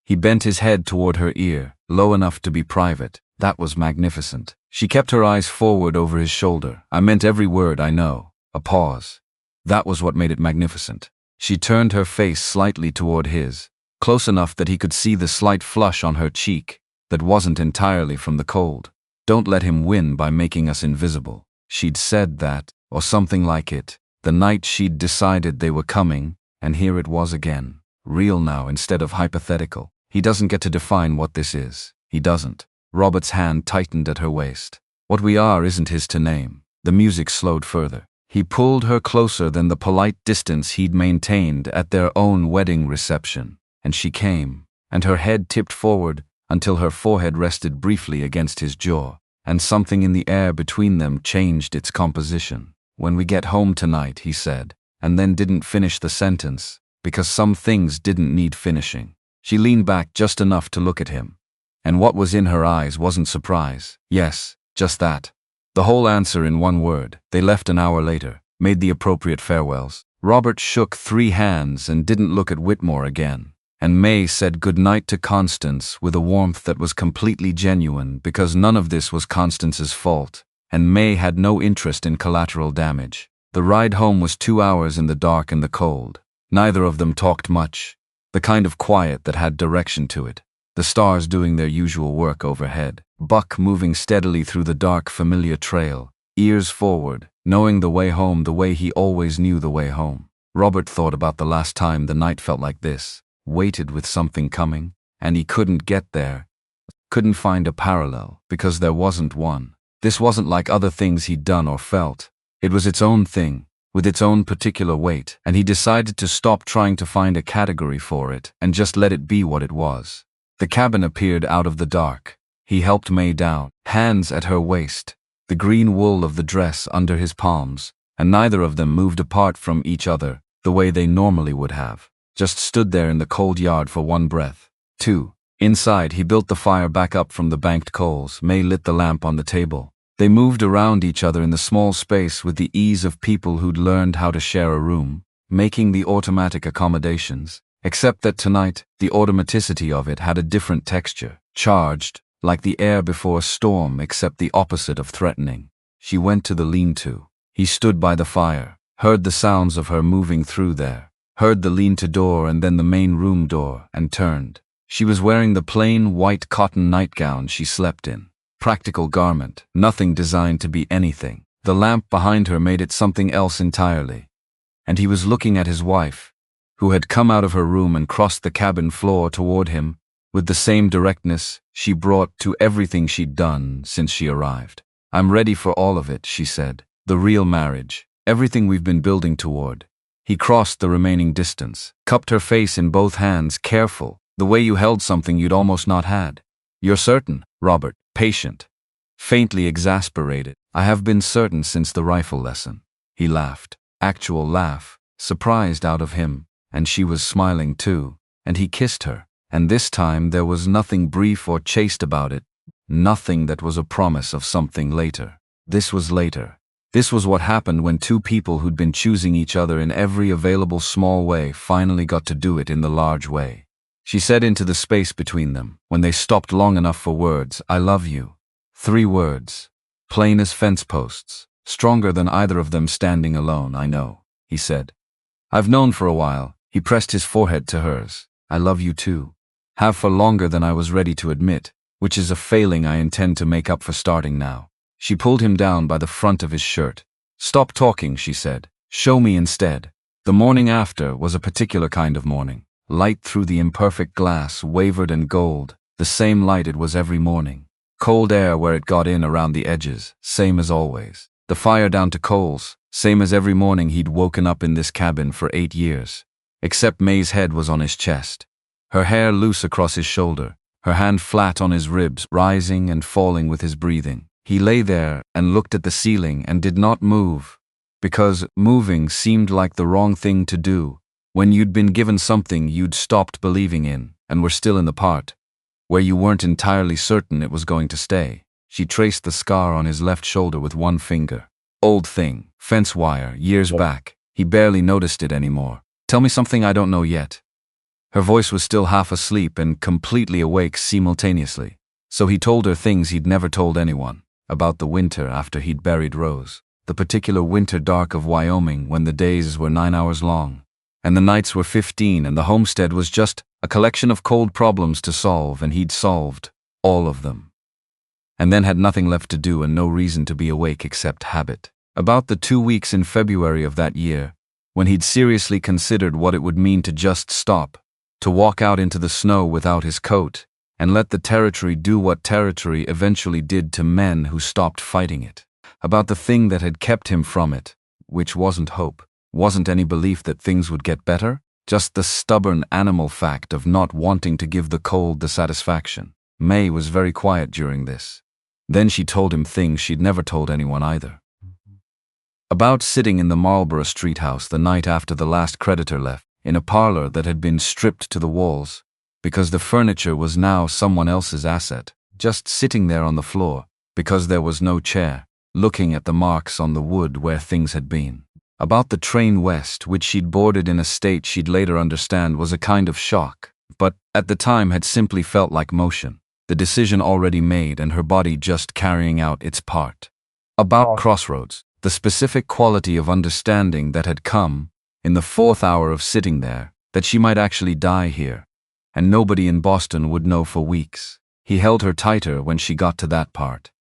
He bent his head toward her ear, low enough to be private. That was magnificent. She kept her eyes forward over his shoulder. I meant every word, I know. A pause. That was what made it magnificent. She turned her face slightly toward his, close enough that he could see the slight flush on her cheek that wasn't entirely from the cold. Don't let him win by making us invisible. She'd said that, or something like it, the night she'd decided they were coming, and here it was again. Real now instead of hypothetical. He doesn't get to define what this is. He doesn't. Robert's hand tightened at her waist. What we are isn't his to name. The music slowed further. He pulled her closer than the polite distance he'd maintained at their own wedding reception, and she came, and her head tipped forward until her forehead rested briefly against his jaw, and something in the air between them changed its composition. "When we get home tonight," he said, and then didn't finish the sentence, because some things didn't need finishing. She leaned back just enough to look at him. And what was in her eyes wasn't surprise. Yes, just that. The whole answer in one word. They left an hour later, made the appropriate farewells. Robert shook 3 hands and didn't look at Whitmore again. And Mae said goodnight to Constance with a warmth that was completely genuine because none of this was Constance's fault, and Mae had no interest in collateral damage. The ride home was 2 hours in the dark and the cold. Neither of them talked much. The kind of quiet that had direction to it. The stars doing their usual work overhead. Buck moving steadily through the dark, familiar trail, ears forward, knowing the way home the way he always knew the way home. Robert thought about the last time the night felt like this, weighted with something coming, and he couldn't get there. Couldn't find a parallel, because there wasn't one. This wasn't like other things he'd done or felt. It was its own thing, with its own particular weight, and he decided to stop trying to find a category for it and just let it be what it was. The cabin appeared out of the dark. He helped Mae down, hands at her waist, the green wool of the dress under his palms, and neither of them moved apart from each other the way they normally would have. Just stood there in the cold yard for one breath. 2. Inside, he built the fire back up from the banked coals. Mae lit the lamp on the table. They moved around each other in the small space with the ease of people who'd learned how to share a room, making the automatic accommodations. Except that tonight, the automaticity of it had a different texture, charged, like the air before a storm except the opposite of threatening. She went to the lean-to. He stood by the fire, heard the sounds of her moving through there, heard the lean-to door and then the main room door, and turned. She was wearing the plain white cotton nightgown she slept in. Practical garment, nothing designed to be anything. The lamp behind her made it something else entirely. And he was looking at his wife, who had come out of her room and crossed the cabin floor toward him, with the same directness she brought to everything she'd done since she arrived. "I'm ready for all of it," she said. "The real marriage. Everything we've been building toward." He crossed the remaining distance, cupped her face in both hands, careful, the way you held something you'd almost not had. "You're certain, Robert?" Patient, faintly exasperated. "I have been certain since the rifle lesson." He laughed. Actual laugh, surprised out of him, and she was smiling too, and he kissed her. And this time there was nothing brief or chaste about it, nothing that was a promise of something later. This was later. This was what happened when two people who'd been choosing each other in every available small way finally got to do it in the large way. She said into the space between them, when they stopped long enough for words, "I love you." 3 words. Plain as fence posts. Stronger than either of them standing alone, "I know," he said. "I've known for a while." He pressed his forehead to hers. "I love you too. Have for longer than I was ready to admit, which is a failing I intend to make up for starting now." She pulled him down by the front of his shirt. "Stop talking," she said. "Show me instead." The morning after was a particular kind of morning. Light through the imperfect glass wavered and gold, the same light it was every morning. Cold air where it got in around the edges, same as always. The fire down to coals, same as every morning he'd woken up in this cabin for 8 years. Except Mae's head was on his chest, her hair loose across his shoulder, her hand flat on his ribs, rising and falling with his breathing. He lay there and looked at the ceiling and did not move, because moving seemed like the wrong thing to do when you'd been given something you'd stopped believing in and were still in the part where you weren't entirely certain it was going to stay. She traced the scar on his left shoulder with one finger. Old thing, fence wire, years back. He barely noticed it anymore. "Tell me something I don't know yet." Her voice was still half asleep and completely awake simultaneously. So he told her things he'd never told anyone. About the winter after he'd buried Rose. The particular winter dark of Wyoming when the days were 9 hours long. And the nights were 15 and the homestead was just a collection of cold problems to solve, and he'd solved all of them. And then had nothing left to do and no reason to be awake except habit. About the 2 weeks in February of that year, when he'd seriously considered what it would mean to just stop, to walk out into the snow without his coat, and let the territory do what territory eventually did to men who stopped fighting it. About the thing that had kept him from it, which wasn't hope, wasn't any belief that things would get better, just the stubborn animal fact of not wanting to give the cold the satisfaction. Mae was very quiet during this. Then she told him things she'd never told anyone either. About sitting in the Marlborough Street house the night after the last creditor left, in a parlor that had been stripped to the walls, because the furniture was now someone else's asset, just sitting there on the floor, because there was no chair, looking at the marks on the wood where things had been. About the train west, which she'd boarded in a state she'd later understand was a kind of shock, but at the time had simply felt like motion, the decision already made and her body just carrying out its part. About crossroads, the specific quality of understanding that had come, in the 4th hour of sitting there, that she might actually die here, and nobody in Boston would know for weeks. He held her tighter when she got to that part.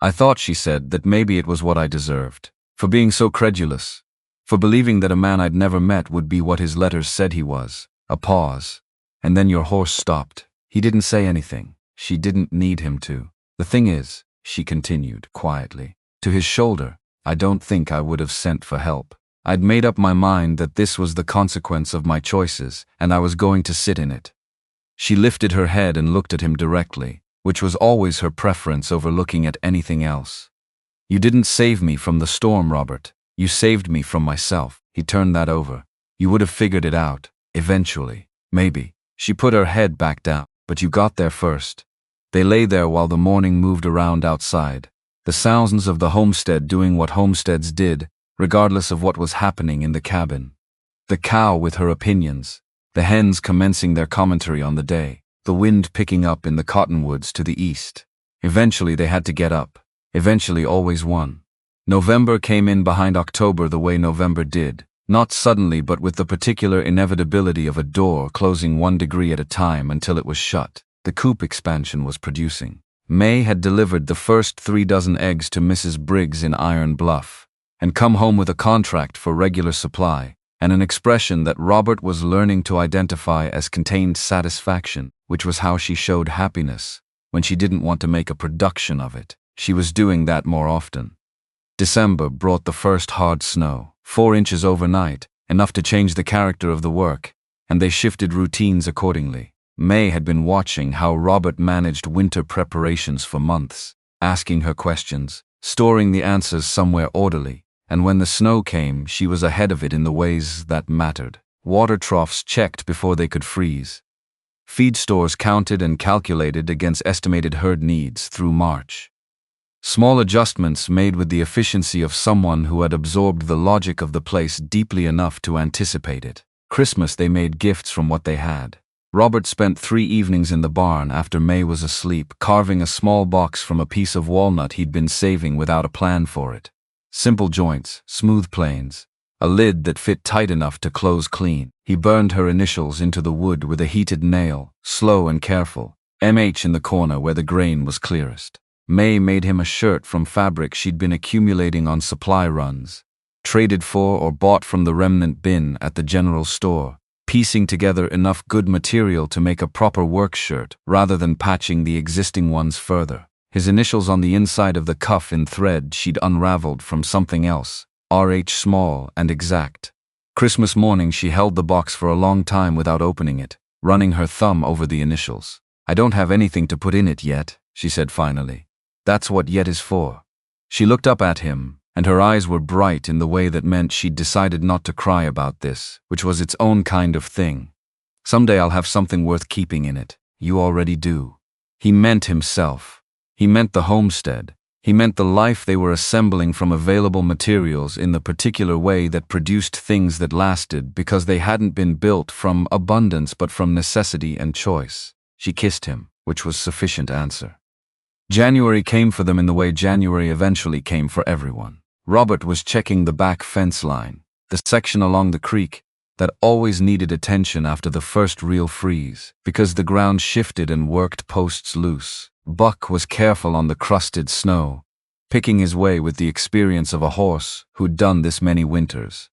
"I thought," she said, "that maybe it was what I deserved, for being so credulous, for believing that a man I'd never met would be what his letters said he was." A pause, and then your horse stopped. He didn't say anything. She didn't need him to. "The thing is," she continued quietly, to his shoulder, "I don't think I would have sent for help. I'd made up my mind that this was the consequence of my choices, and I was going to sit in it." She lifted her head and looked at him directly, which was always her preference over looking at anything else. "You didn't save me from the storm, Robert. You saved me from myself." He turned that over. "You would have figured it out, eventually, maybe." She put her head back down. "But you got there first." They lay there while the morning moved around outside, the sounds of the homestead doing what homesteads did, regardless of what was happening in the cabin. The cow with her opinions, the hens commencing their commentary on the day, the wind picking up in the cottonwoods to the east. Eventually they had to get up. Eventually always won. November came in behind October the way November did, Not suddenly, but with the particular inevitability of a door closing 1 degree at a time until it was shut. The coop expansion was producing. Mae had delivered the first 3 dozen eggs to Mrs. Briggs in Iron Bluff, and come home with a contract for regular supply, and an expression that Robert was learning to identify as contained satisfaction, which was how she showed happiness. When she didn't want to make a production of it, she was doing that more often. December brought the first hard snow, 4 inches overnight, enough to change the character of the work, and they shifted routines accordingly. Mae had been watching how Robert managed winter preparations for months, asking her questions, storing the answers somewhere orderly, and when the snow came, she was ahead of it in the ways that mattered. Water troughs checked before they could freeze. Feed stores counted and calculated against estimated herd needs through March. Small adjustments made with the efficiency of someone who had absorbed the logic of the place deeply enough to anticipate it. Christmas they made gifts from what they had. Robert spent 3 evenings in the barn after Mae was asleep, carving a small box from a piece of walnut he'd been saving without a plan for it. Simple joints, smooth planes, a lid that fit tight enough to close clean. He burned her initials into the wood with a heated nail, slow and careful, MH in the corner where the grain was clearest. Mae made him a shirt from fabric she'd been accumulating on supply runs, traded for or bought from the remnant bin at the general store, piecing together enough good material to make a proper work shirt rather than patching the existing ones further. His initials on the inside of the cuff in thread she'd unraveled from something else, RH small and exact. Christmas morning she held the box for a long time without opening it, running her thumb over the initials. "I don't have anything to put in it yet," she said finally. "That's what yet is for." She looked up at him, and her eyes were bright in the way that meant she'd decided not to cry about this, which was its own kind of thing. "Someday I'll have something worth keeping in it. You already do." He meant himself. He meant the homestead. He meant the life they were assembling from available materials in the particular way that produced things that lasted because they hadn't been built from abundance but from necessity and choice. She kissed him, which was sufficient answer. January came for them in the way January eventually came for everyone. Robert was checking the back fence line, the section along the creek that always needed attention after the first real freeze, because the ground shifted and worked posts loose. Buck was careful on the crusted snow, picking his way with the experience of a horse who'd done this many winters.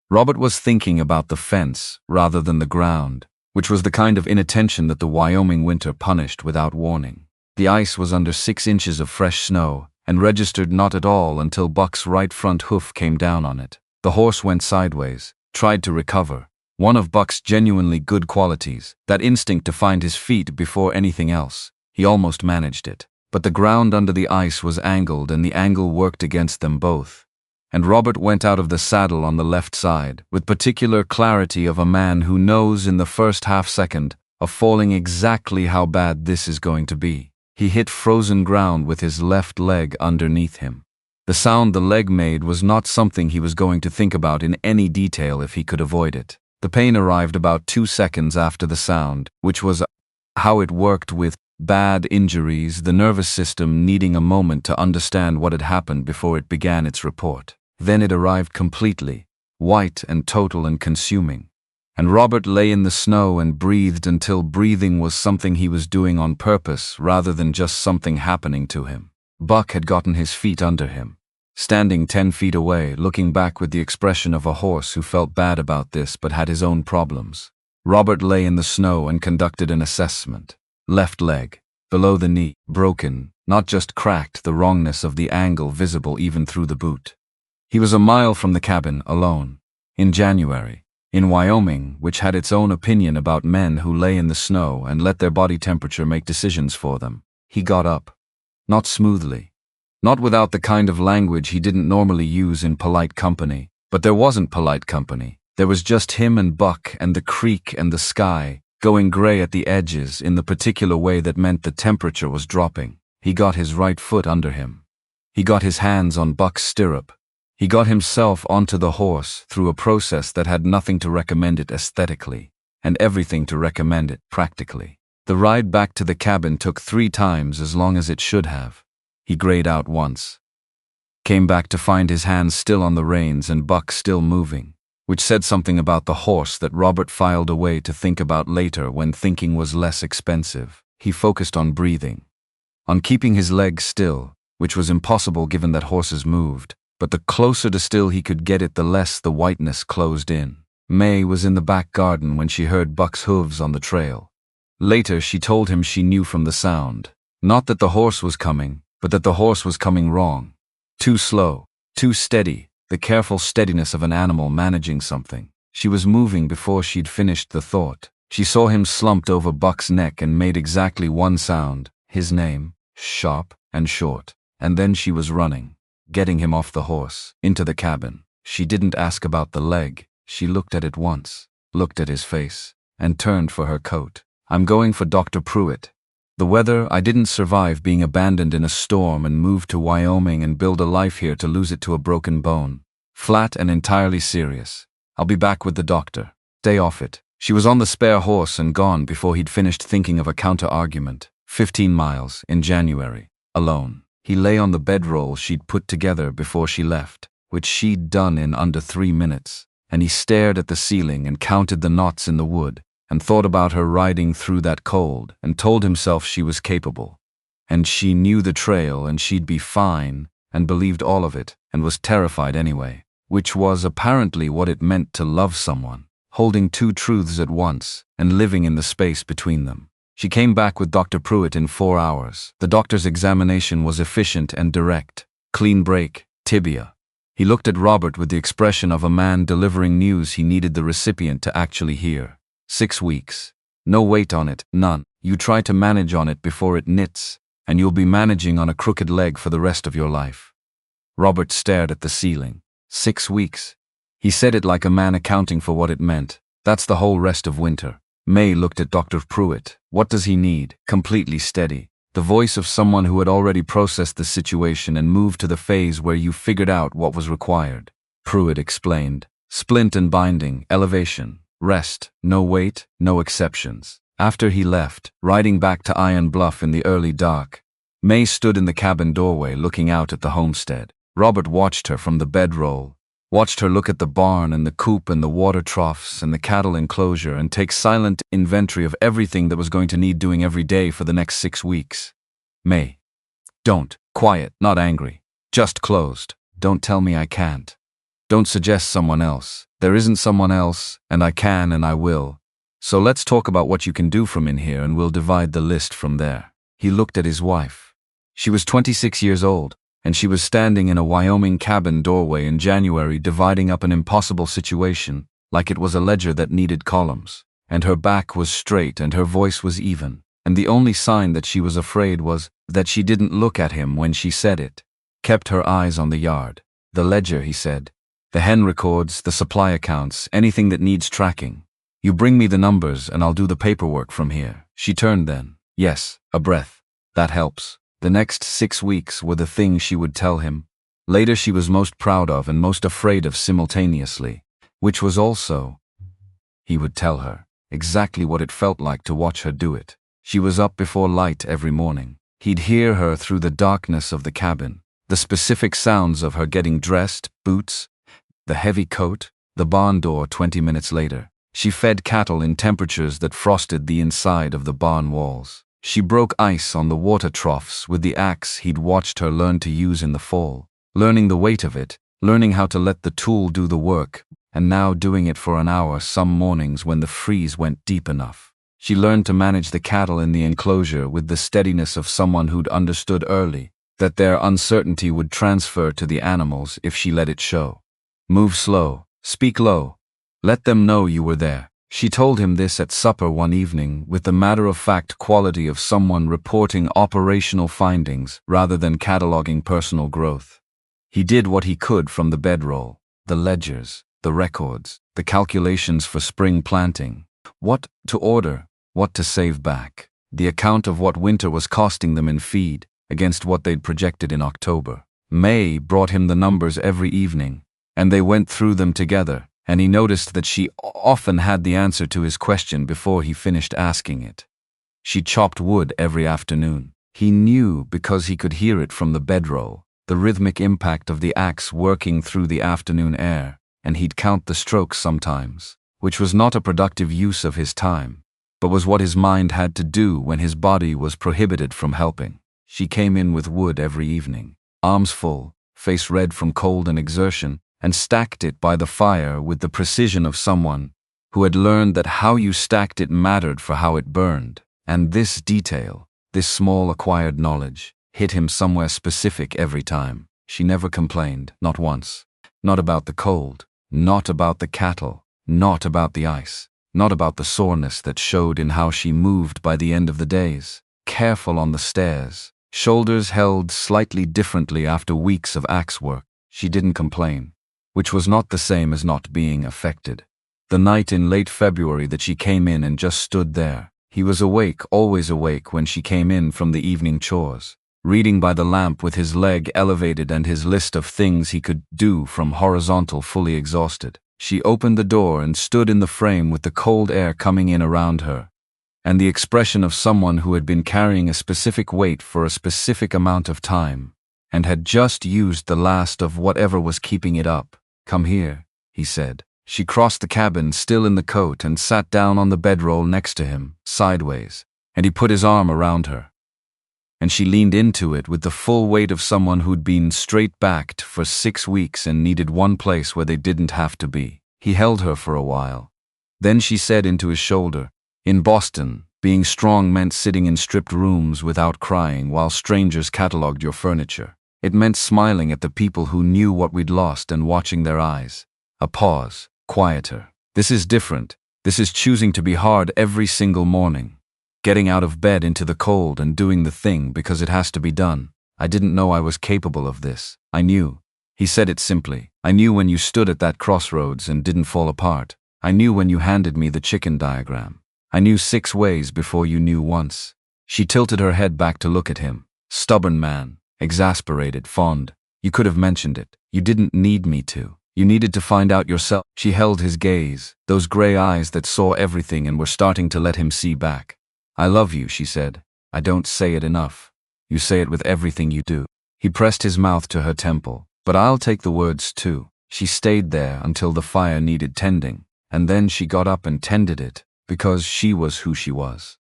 Robert was thinking about the fence rather than the ground, which was the kind of inattention that the Wyoming winter punished without warning. The ice was under 6 inches of fresh snow, and registered not at all until Buck's right front hoof came down on it. The horse went sideways, tried to recover. One of Buck's genuinely good qualities, that instinct to find his feet before anything else. He almost managed it. But the ground under the ice was angled and the angle worked against them both. And Robert went out of the saddle on the left side, with particular clarity of a man who knows in the first half-second of falling exactly how bad this is going to be. He hit frozen ground with his left leg underneath him. The sound the leg made was not something he was going to think about in any detail if he could avoid it. The pain arrived about 2 seconds after the sound, which was how it worked with bad injuries, the nervous system needing a moment to understand what had happened before it began its report. Then it arrived completely, white and total and consuming. And Robert lay in the snow and breathed until breathing was something he was doing on purpose rather than just something happening to him. Buck had gotten his feet under him, standing 10 feet away, looking back with the expression of a horse who felt bad about this but had his own problems. Robert lay in the snow and conducted an assessment. Left leg, below the knee, broken, not just cracked, the wrongness of the angle visible even through the boot. He was a mile from the cabin, alone, in January, in Wyoming, which had its own opinion about men who lay in the snow and let their body temperature make decisions for them. He got up. Not smoothly. Not without the kind of language he didn't normally use in polite company. But there wasn't polite company. There was just him and Buck and the creek and the sky, going gray at the edges in the particular way that meant the temperature was dropping. He got his right foot under him. He got his hands on Buck's stirrup. He got himself onto the horse through a process that had nothing to recommend it aesthetically, and everything to recommend it practically. The ride back to the cabin took 3 times as long as it should have. He grayed out once. Came back to find his hands still on the reins and Buck still moving. which said something about the horse that Robert filed away to think about later when thinking was less expensive. He focused on breathing, on keeping his legs still, which was impossible given that horses moved, but the closer to still he could get it, the less the whiteness closed in. Mae was in the back garden when she heard Buck's hooves on the trail. Later, she told him she knew from the sound, not that the horse was coming, but that the horse was coming wrong. Too slow, too steady, the careful steadiness of an animal managing something. She was moving before she'd finished the thought. She saw him slumped over Buck's neck and made exactly one sound, his name, sharp and short. And then she was running, getting him off the horse, into the cabin. She didn't ask about the leg. She looked at it once, looked at his face, and turned for her coat. I'm going for Dr. Pruitt. The weather, I didn't survive being abandoned in a storm and move to Wyoming and build a life here to lose it to a broken bone. Flat and entirely serious. I'll be back with the doctor. Stay off it. She was on the spare horse and gone before he'd finished thinking of a counter-argument. 15 miles, in January, alone. He lay on the bedroll she'd put together before she left, which she'd done in under 3 minutes, and he stared at the ceiling and counted the knots in the wood, and thought about her riding through that cold, and told himself she was capable. And she knew the trail, and she'd be fine, and believed all of it, and was terrified anyway, which was apparently what it meant to love someone, holding two truths at once, and living in the space between them. She came back with Dr. Pruitt in 4 hours. The doctor's examination was efficient and direct. Clean break, tibia. He looked at Robert with the expression of a man delivering news he needed the recipient to actually hear. 6 weeks. No weight on it, none. You try to manage on it before it knits, and you'll be managing on a crooked leg for the rest of your life. Robert stared at the ceiling. 6 weeks. He said it like a man accounting for what it meant. That's the whole rest of winter. Mae looked at Dr. Pruitt. What does he need? Completely steady. The voice of someone who had already processed the situation and moved to the phase where you figured out what was required. Pruitt explained. Splint and binding, elevation, rest, no weight, no exceptions. After he left, riding back to Iron Bluff in the early dark, Mae stood in the cabin doorway looking out at the homestead. Robert watched her from the bedroll, watched her look at the barn and the coop and the water troughs and the cattle enclosure and take silent inventory of everything that was going to need doing every day for the next 6 weeks. Mae. Don't. Quiet, not angry. Just closed. Don't tell me I can't. Don't suggest someone else. There isn't someone else, and I can and I will. So let's talk about what you can do from in here and we'll divide the list from there. He looked at his wife. She was 26 years old, and she was standing in a Wyoming cabin doorway in January dividing up an impossible situation, like it was a ledger that needed columns. And her back was straight and her voice was even, and the only sign that she was afraid was that she didn't look at him when she said it. Kept her eyes on the yard. The ledger, he said. The hen records, the supply accounts, anything that needs tracking. You bring me the numbers and I'll do the paperwork from here. She turned then. Yes, a breath. That helps. The next 6 weeks were the things she would tell him. Later she was most proud of and most afraid of simultaneously, which was also, he would tell her, exactly what it felt like to watch her do it. She was up before light every morning. He'd hear her through the darkness of the cabin, the specific sounds of her getting dressed, boots, the heavy coat, the barn door 20 minutes later. She fed cattle in temperatures that frosted the inside of the barn walls. She broke ice on the water troughs with the axe he'd watched her learn to use in the fall, learning the weight of it, learning how to let the tool do the work, and now doing it for an hour some mornings when the freeze went deep enough. She learned to manage the cattle in the enclosure with the steadiness of someone who'd understood early that their uncertainty would transfer to the animals if she let it show. Move slow, speak low, let them know you were there. She told him this at supper one evening with the matter-of-fact quality of someone reporting operational findings rather than cataloging personal growth. He did what he could from the bedroll, the ledgers, the records, the calculations for spring planting, what to order, what to save back, the account of what winter was costing them in feed against what they'd projected in October. Mae brought him the numbers every evening, and they went through them together. And he noticed that she often had the answer to his question before he finished asking it. She chopped wood every afternoon. He knew because he could hear it from the bedroll, the rhythmic impact of the axe working through the afternoon air. and he'd count the strokes sometimes, which was not a productive use of his time, but was what his mind had to do when his body was prohibited from helping. She came in with wood every evening, arms full, face red from cold and exertion, and stacked it by the fire with the precision of someone who had learned that how you stacked it mattered for how it burned. And this detail, this small acquired knowledge, hit him somewhere specific every time. She never complained, not once. Not about the cold, not about the cattle, not about the ice, not about the soreness that showed in how she moved by the end of the days, careful on the stairs, shoulders held slightly differently after weeks of axe work. She didn't complain, which was not the same as not being affected. The night in late February that she came in and just stood there, he was awake, always awake when she came in from the evening chores, reading by the lamp with his leg elevated and his list of things he could do from horizontal fully exhausted. She opened the door and stood in the frame with the cold air coming in around her, and the expression of someone who had been carrying a specific weight for a specific amount of time, and had just used the last of whatever was keeping it up. "Come here," he said. She crossed the cabin, still in the coat, and sat down on the bedroll next to him, sideways, and he put his arm around her. And she leaned into it with the full weight of someone who'd been straight-backed for 6 weeks and needed one place where they didn't have to be. He held her for a while. Then she said into his shoulder, "In Boston, being strong meant sitting in stripped rooms without crying while strangers catalogued your furniture. It meant smiling at the people who knew what we'd lost and watching their eyes." A pause. Quieter. "This is different. This is choosing to be hard every single morning. Getting out of bed into the cold and doing the thing because it has to be done. I didn't know I was capable of this. I knew." He said it simply. "I knew when you stood at that crossroads and didn't fall apart. I knew when you handed me the chicken diagram. I knew 6 ways before you knew once." She tilted her head back to look at him. "Stubborn man. Exasperated, fond. You could have mentioned it. You didn't need me to. You needed to find out yourself." She held his gaze, those gray eyes that saw everything and were starting to let him see back. "I love you," she said. "I don't say it enough. You say it with everything you do." He pressed his mouth to her temple. "But I'll take the words too." She stayed there until the fire needed tending, and then she got up and tended it, because she was who she was,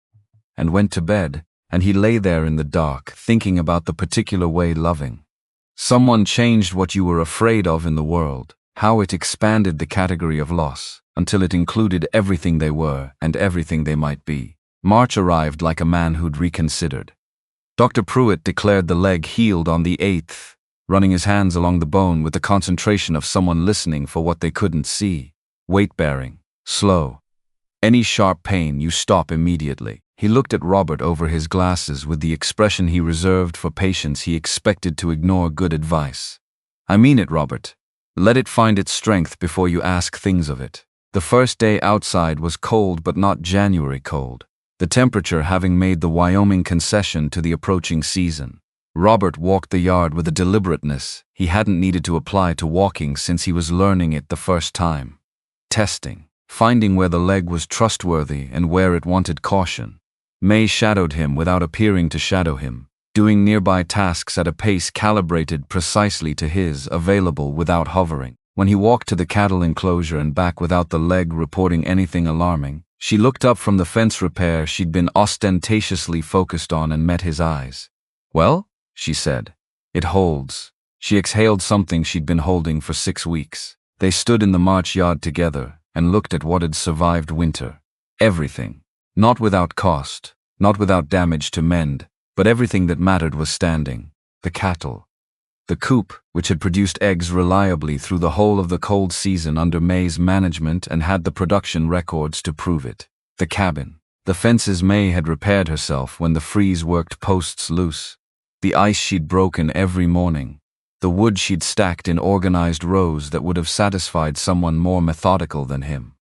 and went to bed, and he lay there in the dark, thinking about the particular way loving someone changed what you were afraid of in the world, how it expanded the category of loss, until it included everything they were and everything they might be. March arrived like a man who'd reconsidered. Dr. Pruitt declared the leg healed on the 8th, running his hands along the bone with the concentration of someone listening for what they couldn't see. Weight-bearing. Slow. Any sharp pain, you stop immediately. He looked at Robert over his glasses with the expression he reserved for patients he expected to ignore good advice. "I mean it, Robert. Let it find its strength before you ask things of it." The first day outside was cold, but not January cold, the temperature having made the Wyoming concession to the approaching season. Robert walked the yard with a deliberateness he hadn't needed to apply to walking since he was learning it the first time. Testing, finding where the leg was trustworthy and where it wanted caution. Mae shadowed him without appearing to shadow him, doing nearby tasks at a pace calibrated precisely to his, available without hovering. When he walked to the cattle enclosure and back without the leg reporting anything alarming, she looked up from the fence repair she'd been ostentatiously focused on and met his eyes. "Well?" she said. "It holds." She exhaled something she'd been holding for 6 weeks. They stood in the March yard together and looked at what had survived winter. Everything. Not without cost, not without damage to mend, but everything that mattered was standing. The cattle. The coop, which had produced eggs reliably through the whole of the cold season under Mae's management and had the production records to prove it. The cabin. The fences Mae had repaired herself when the freeze worked posts loose. The ice she'd broken every morning. The wood she'd stacked in organized rows that would have satisfied someone more methodical than him.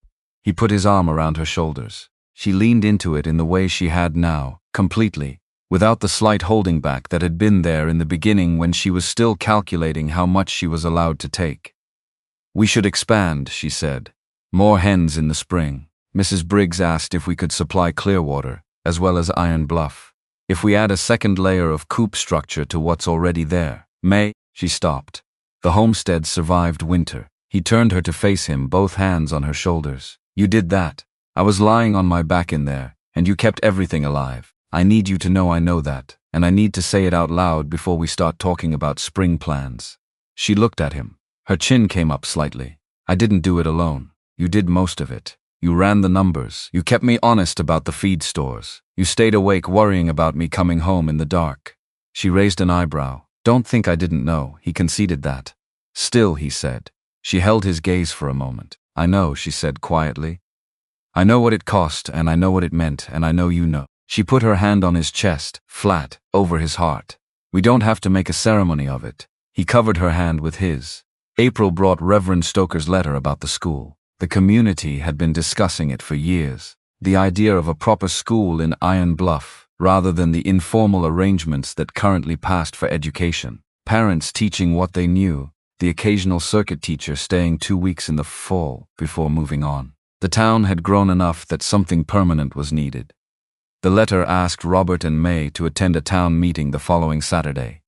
He put his arm around her shoulders. She leaned into it in the way she had now, completely, without the slight holding back that had been there in the beginning when she was still calculating how much she was allowed to take. "We should expand," she said. "More hens in the spring. Mrs. Briggs asked if we could supply Clearwater, as well as Iron Bluff. If we add a second layer of coop structure to what's already there." "Mae," she stopped. "The homestead survived winter." He turned her to face him, both hands on her shoulders. You did that. I was lying on my back in there, and you kept everything alive. I need you to know I know that, and I need to say it out loud before we start talking about spring plans. She looked at him. Her chin came up slightly. I didn't do it alone. You did most of it. You ran the numbers. You kept me honest about the feed stores. You stayed awake worrying about me coming home in the dark. She raised an eyebrow. Don't think I didn't know. He conceded that. Still, he said. She held his gaze for a moment. I know, she said quietly. I know what it cost, and I know what it meant, and I know you know. She put her hand on his chest, flat, over his heart. We don't have to make a ceremony of it. He covered her hand with his. April brought Reverend Stoker's letter about the school. The community had been discussing it for years. The idea of a proper school in Iron Bluff, rather than the informal arrangements that currently passed for education. Parents teaching what they knew, the occasional circuit teacher staying 2 weeks in the fall before moving on. The town had grown enough that something permanent was needed. The letter asked Robert and Mae to attend a town meeting the following Saturday.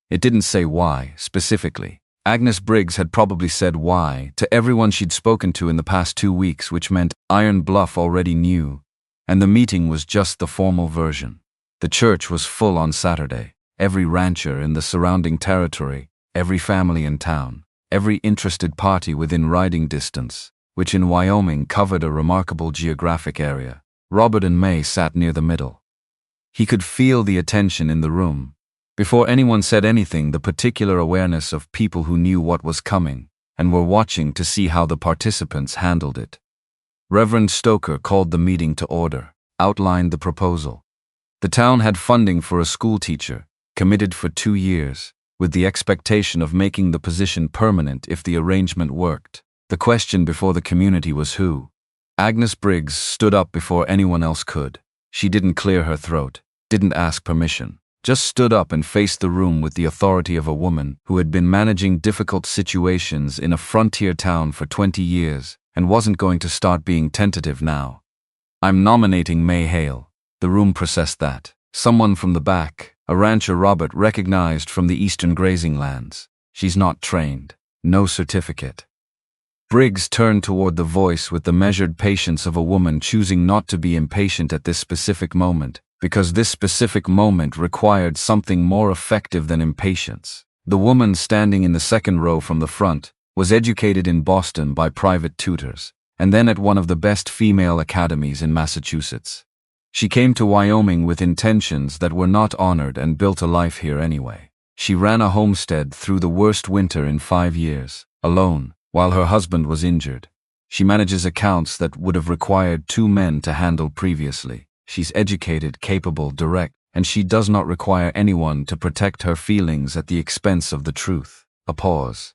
It didn't say why, specifically. Agnes Briggs had probably said why to everyone she'd spoken to in the past 2 weeks, which meant Iron Bluff already knew, and the meeting was just the formal version. The church was full on Saturday. Every rancher in the surrounding territory, every family in town, every interested party within riding distance, which in Wyoming covered a remarkable geographic area. Robert and Mae sat near the middle. He could feel the attention in the room. Before anyone said anything, the particular awareness of people who knew what was coming and were watching to see how the participants handled it. Reverend Stoker called the meeting to order, outlined the proposal. The town had funding for a school teacher, committed for 2 years, with the expectation of making the position permanent if the arrangement worked. The question before the community was who. Agnes Briggs stood up before anyone else could. She didn't clear her throat, didn't ask permission, just stood up and faced the room with the authority of a woman who had been managing difficult situations in a frontier town for 20 years and wasn't going to start being tentative now. I'm nominating Mae Hale. The room processed that. Someone from the back, a rancher Robert recognized from the eastern grazing lands. She's not trained. No certificate. Briggs turned toward the voice with the measured patience of a woman choosing not to be impatient at this specific moment, because this specific moment required something more effective than impatience. The woman standing in the second row from the front was educated in Boston by private tutors, and then at one of the best female academies in Massachusetts. She came to Wyoming with intentions that were not honored and built a life here anyway. She ran a homestead through the worst winter in 5 years, alone, while her husband was injured. She manages accounts that would have required 2 men to handle previously. She's educated, capable, direct, and she does not require anyone to protect her feelings at the expense of the truth. A pause.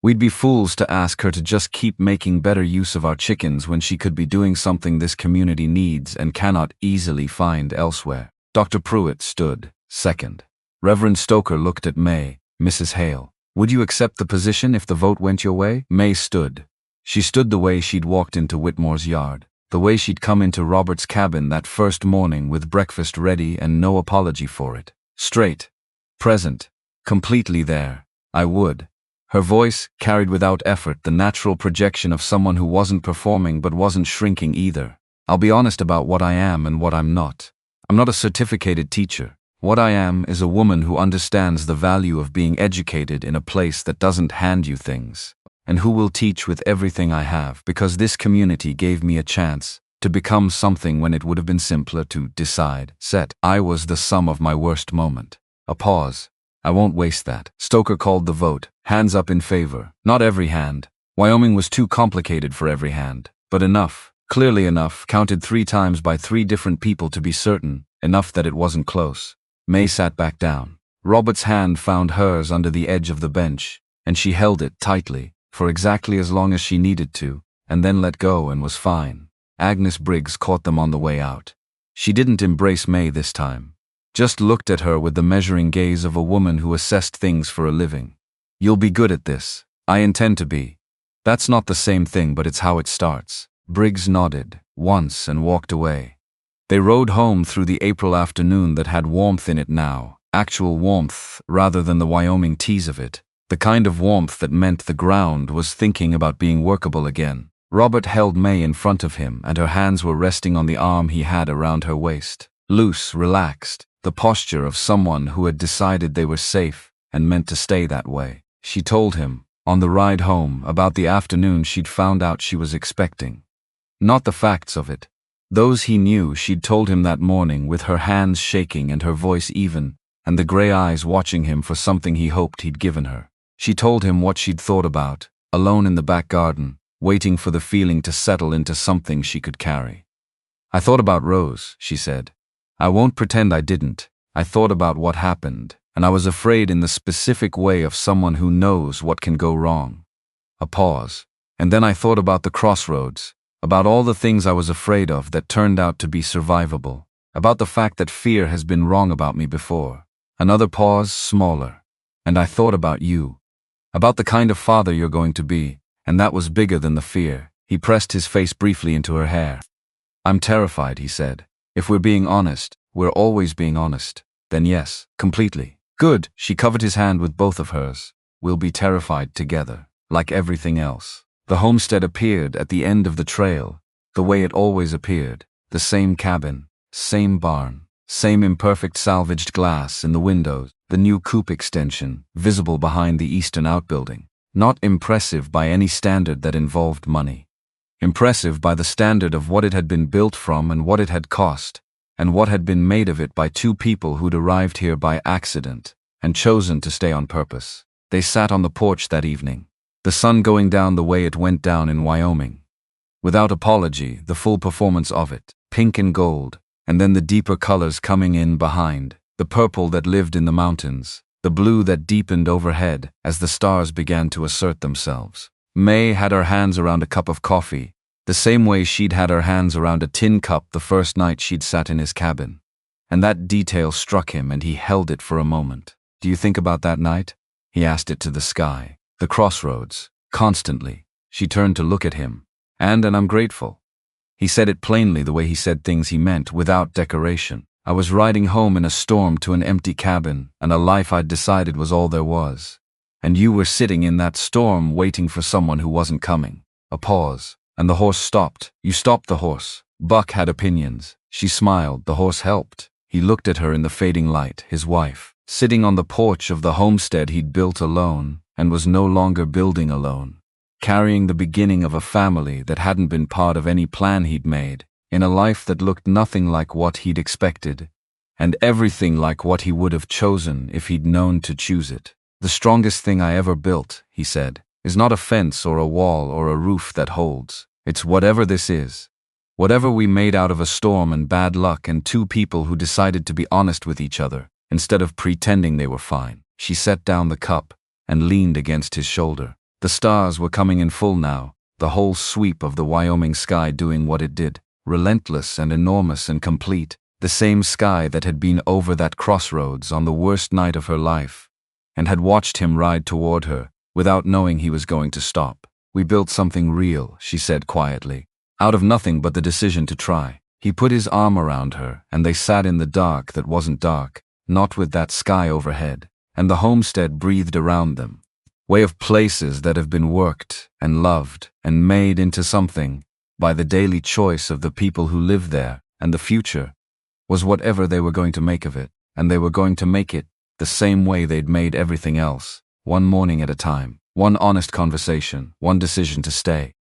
We'd be fools to ask her to just keep making better use of our chickens when she could be doing something this community needs and cannot easily find elsewhere. Dr. Pruitt stood, second. Reverend Stoker looked at Mae. Mrs. Hale. Would you accept the position if the vote went your way? Mae stood. She stood the way she'd walked into Whitmore's yard, the way she'd come into Robert's cabin that first morning with breakfast ready and no apology for it. Straight. Present. Completely there. I would. Her voice carried without effort the natural projection of someone who wasn't performing but wasn't shrinking either. I'll be honest about what I am and what I'm not. I'm not a certificated teacher. What I am is a woman who understands the value of being educated in a place that doesn't hand you things, and who will teach with everything I have because this community gave me a chance to become something when it would have been simpler to decide, set. I was the sum of my worst moment. A pause. I won't waste that. Stoker called the vote. Hands up in favor. Not every hand. Wyoming was too complicated for every hand, but enough, clearly enough, counted 3 times by 3 different people to be certain, enough that it wasn't close. Mae sat back down. Robert's hand found hers under the edge of the bench, and she held it tightly, for exactly as long as she needed to, and then let go and was fine. Agnes Briggs caught them on the way out. She didn't embrace Mae this time, just looked at her with the measuring gaze of a woman who assessed things for a living. You'll be good at this. I intend to be. That's not the same thing, but it's how it starts. Briggs nodded, once, and walked away. They rode home through the April afternoon that had warmth in it now, actual warmth rather than the Wyoming tease of it. The kind of warmth that meant the ground was thinking about being workable again. Robert held Mae in front of him, and her hands were resting on the arm he had around her waist. Loose, relaxed, the posture of someone who had decided they were safe and meant to stay that way. She told him, on the ride home, about the afternoon she'd found out she was expecting. Not the facts of it. Those he knew she'd told him that morning, with her hands shaking and her voice even, and the gray eyes watching him for something he hoped he'd given her. She told him what she'd thought about, alone in the back garden, waiting for the feeling to settle into something she could carry. "I thought about Rose," she said. "I won't pretend I didn't. I thought about what happened, and I was afraid in the specific way of someone who knows what can go wrong." A pause. "And then I thought about the crossroads, about all the things I was afraid of that turned out to be survivable, about the fact that fear has been wrong about me before." Another pause, smaller. "And I thought about you, about the kind of father you're going to be, and that was bigger than the fear." He pressed his face briefly into her hair. "I'm terrified," he said. "If we're being honest, we're always being honest. Then yes, completely." "Good." She covered his hand with both of hers. "We'll be terrified together, like everything else." The homestead appeared at the end of the trail, the way it always appeared. The same cabin, same barn, same imperfect salvaged glass in the windows, the new coop extension, visible behind the eastern outbuilding. Not impressive by any standard that involved money. Impressive by the standard of what it had been built from and what it had cost, and what had been made of it by two people who'd arrived here by accident and chosen to stay on purpose. They sat on the porch that evening, the sun going down the way it went down in Wyoming. Without apology, the full performance of it, pink and gold, and then the deeper colors coming in behind, the purple that lived in the mountains, the blue that deepened overhead as the stars began to assert themselves. Mae had her hands around a cup of coffee, the same way she'd had her hands around a tin cup the first night she'd sat in his cabin. And that detail struck him, and he held it for a moment. "Do you think about that night?" He asked it to the sky, the crossroads, constantly. She turned to look at him. And I'm grateful." He said it plainly, the way he said things he meant, without decoration. "I was riding home in a storm to an empty cabin, and a life I'd decided was all there was. And you were sitting in that storm waiting for someone who wasn't coming." A pause, and the horse stopped. "You stopped the horse." Buck had opinions. She smiled. The horse helped. He looked at her in the fading light, his wife, sitting on the porch of the homestead he'd built alone, and was no longer building alone, carrying the beginning of a family that hadn't been part of any plan he'd made, in a life that looked nothing like what he'd expected, and everything like what he would have chosen if he'd known to choose it. "The strongest thing I ever built," he said, "is not a fence or a wall or a roof that holds. It's whatever this is. Whatever we made out of a storm and bad luck and two people who decided to be honest with each other, instead of pretending they were fine." She set down the cup and leaned against his shoulder. The stars were coming in full now, the whole sweep of the Wyoming sky doing what it did, relentless and enormous and complete, the same sky that had been over that crossroads on the worst night of her life, and had watched him ride toward her, without knowing he was going to stop. "We built something real," she said quietly, "out of nothing but the decision to try." He put his arm around her, and they sat in the dark that wasn't dark, not with that sky overhead, and the homestead breathed around them. Way of places that have been worked and loved and made into something by the daily choice of the people who live there, and the future was whatever they were going to make of it, and they were going to make it the same way they'd made everything else, one morning at a time, one honest conversation, one decision to stay.